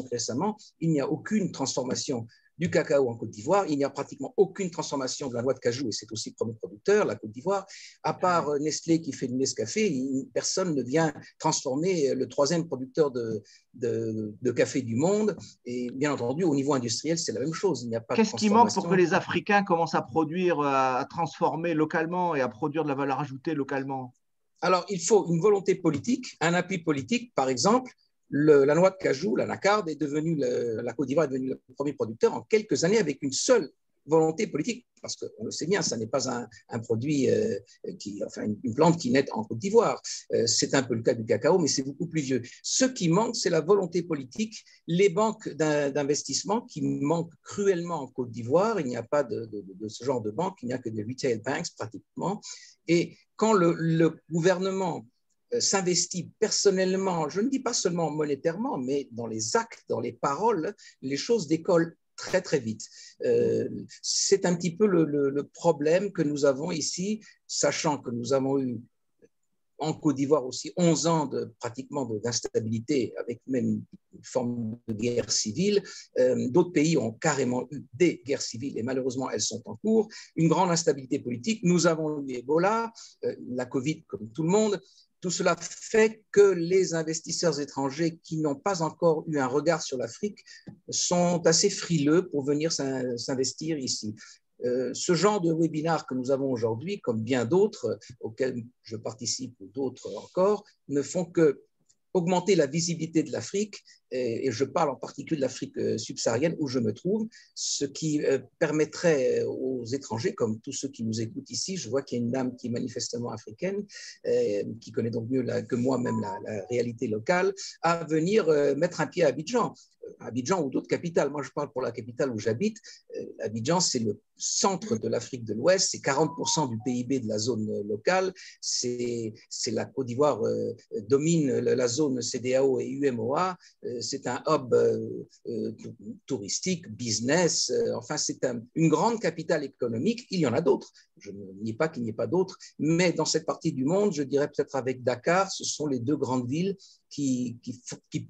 récemment, il n'y a aucune transformation du cacao en Côte d'Ivoire. Il n'y a pratiquement aucune transformation de la noix de cajou, et c'est aussi le premier producteur, la Côte d'Ivoire. À part Nestlé qui fait du Nescafé, personne ne vient transformer le troisième producteur de café du monde. Et bien entendu, au niveau industriel, c'est la même chose. Il n'y a pas de Qu'est-ce qui manque pour que les Africains commencent à produire, à transformer localement et à produire de la valeur ajoutée localement? Alors, il faut une volonté politique, un appui politique, par exemple. La noix de cajou, l'anacarde, la Côte d'Ivoire est devenue le premier producteur en quelques années avec une seule volonté politique, parce qu'on le sait bien, ça n'est pas un produit, une plante qui naît en Côte d'Ivoire. C'est un peu le cas du cacao, mais c'est beaucoup plus vieux. Ce qui manque, c'est la volonté politique, les banques d'investissement qui manquent cruellement en Côte d'Ivoire. Il n'y a pas de ce genre de banque, il n'y a que des retail banks pratiquement. Et quand le gouvernement s'investit personnellement, je ne dis pas seulement monétairement, mais dans les actes, dans les paroles, les choses décollent très très vite. C'est un petit peu le problème que nous avons ici, sachant que nous avons eu en Côte d'Ivoire aussi 11 ans pratiquement d'instabilité, avec même une forme de guerre civile. D'autres pays ont carrément eu des guerres civiles et malheureusement elles sont en cours. Une grande instabilité politique. Nous avons eu Ebola, la Covid comme tout le monde. Tout cela fait que les investisseurs étrangers qui n'ont pas encore eu un regard sur l'Afrique sont assez frileux pour venir s'investir ici. Ce genre de webinaire que nous avons aujourd'hui, comme bien d'autres auxquels je participe ou d'autres encore, ne font que augmenter la visibilité de l'Afrique, et je parle en particulier de l'Afrique subsaharienne où je me trouve, ce qui permettrait aux étrangers, comme tous ceux qui nous écoutent ici, je vois qu'il y a une dame qui est manifestement africaine, qui connaît donc mieux que moi-même la réalité locale, à venir mettre un pied à Abidjan. Abidjan ou d'autres capitales. Moi, je parle pour la capitale où j'habite. Abidjan, c'est le centre de l'Afrique de l'Ouest, c'est 40% du PIB de la zone locale. C'est la Côte d'Ivoire domine la zone CEDEAO et UMOA. C'est un hub touristique, business. Enfin, c'est une grande capitale économique. Il y en a d'autres. Je ne nie pas qu'il n'y ait pas d'autres. Mais dans cette partie du monde, je dirais peut-être avec Dakar, ce sont les deux grandes villes qui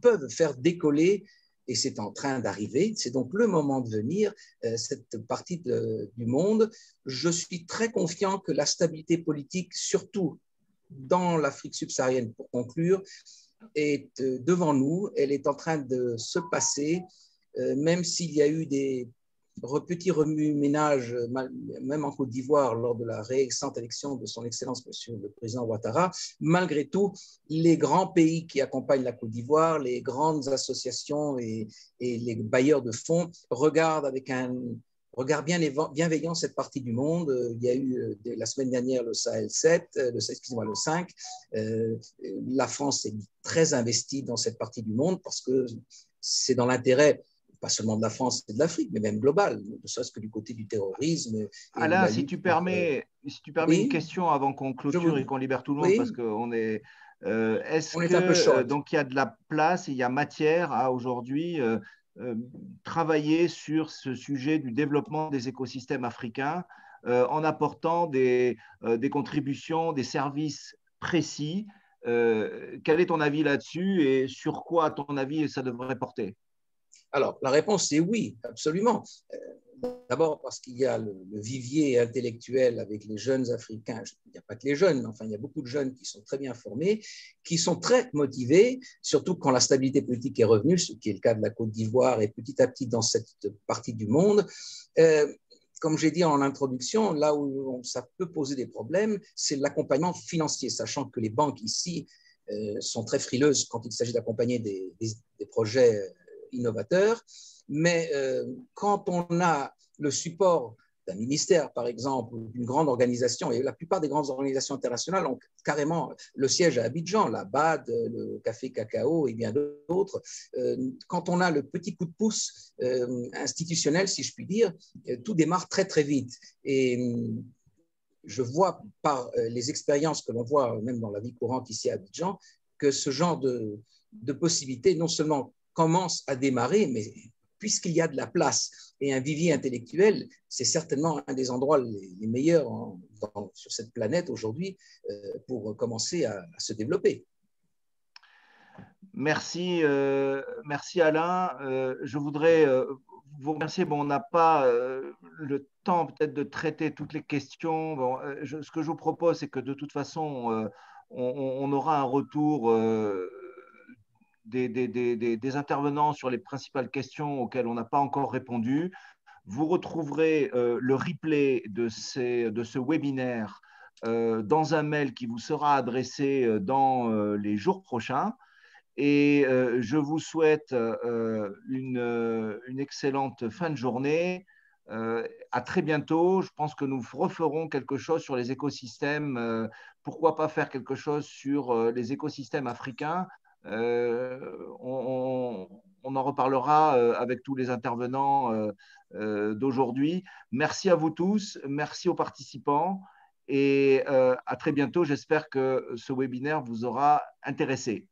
peuvent faire décoller. Et c'est en train d'arriver. C'est donc le moment de venir, cette partie du monde. Je suis très confiant que la stabilité politique, surtout dans l'Afrique subsaharienne, pour conclure, est devant nous. Elle est en train de se passer, même s'il y a eu des petits remue-ménages, même en Côte d'Ivoire, lors de la récente élection de son Excellence, Monsieur le Président Ouattara. Malgré tout, les grands pays qui accompagnent la Côte d'Ivoire, les grandes associations et les bailleurs de fonds regardent avec un regard bienveillant cette partie du monde. Il y a eu la semaine dernière le Sahel 7, le 5. La France est très investie dans cette partie du monde parce que c'est dans l'intérêt pas seulement de la France et de l'Afrique, mais même global, ne serait-ce que du côté du terrorisme. Alain, si tu permets oui, une question avant qu'on clôture et qu'on libère tout le monde, oui, parce qu'on est… est-ce on est un peu short. Donc il y a de la place, il y a matière à aujourd'hui travailler sur ce sujet du développement des écosystèmes africains en apportant des contributions, des services précis. Quel est ton avis là-dessus et sur quoi, à ton avis, ça devrait porter? Alors, la réponse est oui, absolument. D'abord parce qu'il y a le vivier intellectuel avec les jeunes Africains. Il n'y a pas que les jeunes, mais enfin, il y a beaucoup de jeunes qui sont très bien formés, qui sont très motivés, surtout quand la stabilité politique est revenue, ce qui est le cas de la Côte d'Ivoire et petit à petit dans cette partie du monde. Comme j'ai dit en introduction, là où ça peut poser des problèmes, c'est l'accompagnement financier, sachant que les banques ici sont très frileuses quand il s'agit d'accompagner des projets innovateurs, mais quand on a le support d'un ministère, par exemple, ou d'une grande organisation. Et la plupart des grandes organisations internationales ont carrément le siège à Abidjan, la BAD, le Café Cacao et bien d'autres. Quand on a le petit coup de pouce institutionnel, si je puis dire, tout démarre très, très vite. Et je vois par les expériences que l'on voit même dans la vie courante ici à Abidjan, que ce genre de possibilités non seulement commence à démarrer, mais puisqu'il y a de la place et un vivier intellectuel, c'est certainement un des endroits les meilleurs sur cette planète aujourd'hui pour commencer à se développer. Merci, merci Alain. Je voudrais vous remercier. Bon, on n'a pas le temps peut-être de traiter toutes les questions. Bon, ce que je vous propose, c'est que de toute façon, on aura un retour des intervenants sur les principales questions auxquelles on n'a pas encore répondu. Vous retrouverez le replay de ce webinaire dans un mail qui vous sera adressé dans les jours prochains. Et je vous souhaite une excellente fin de journée. À très bientôt. Je pense que nous referons quelque chose sur les écosystèmes. Pourquoi pas faire quelque chose sur les écosystèmes africains? On en reparlera avec tous les intervenants d'aujourd'hui. Merci à vous tous. Merci aux participants. Et à très bientôt. J'espère que ce webinaire vous aura intéressé.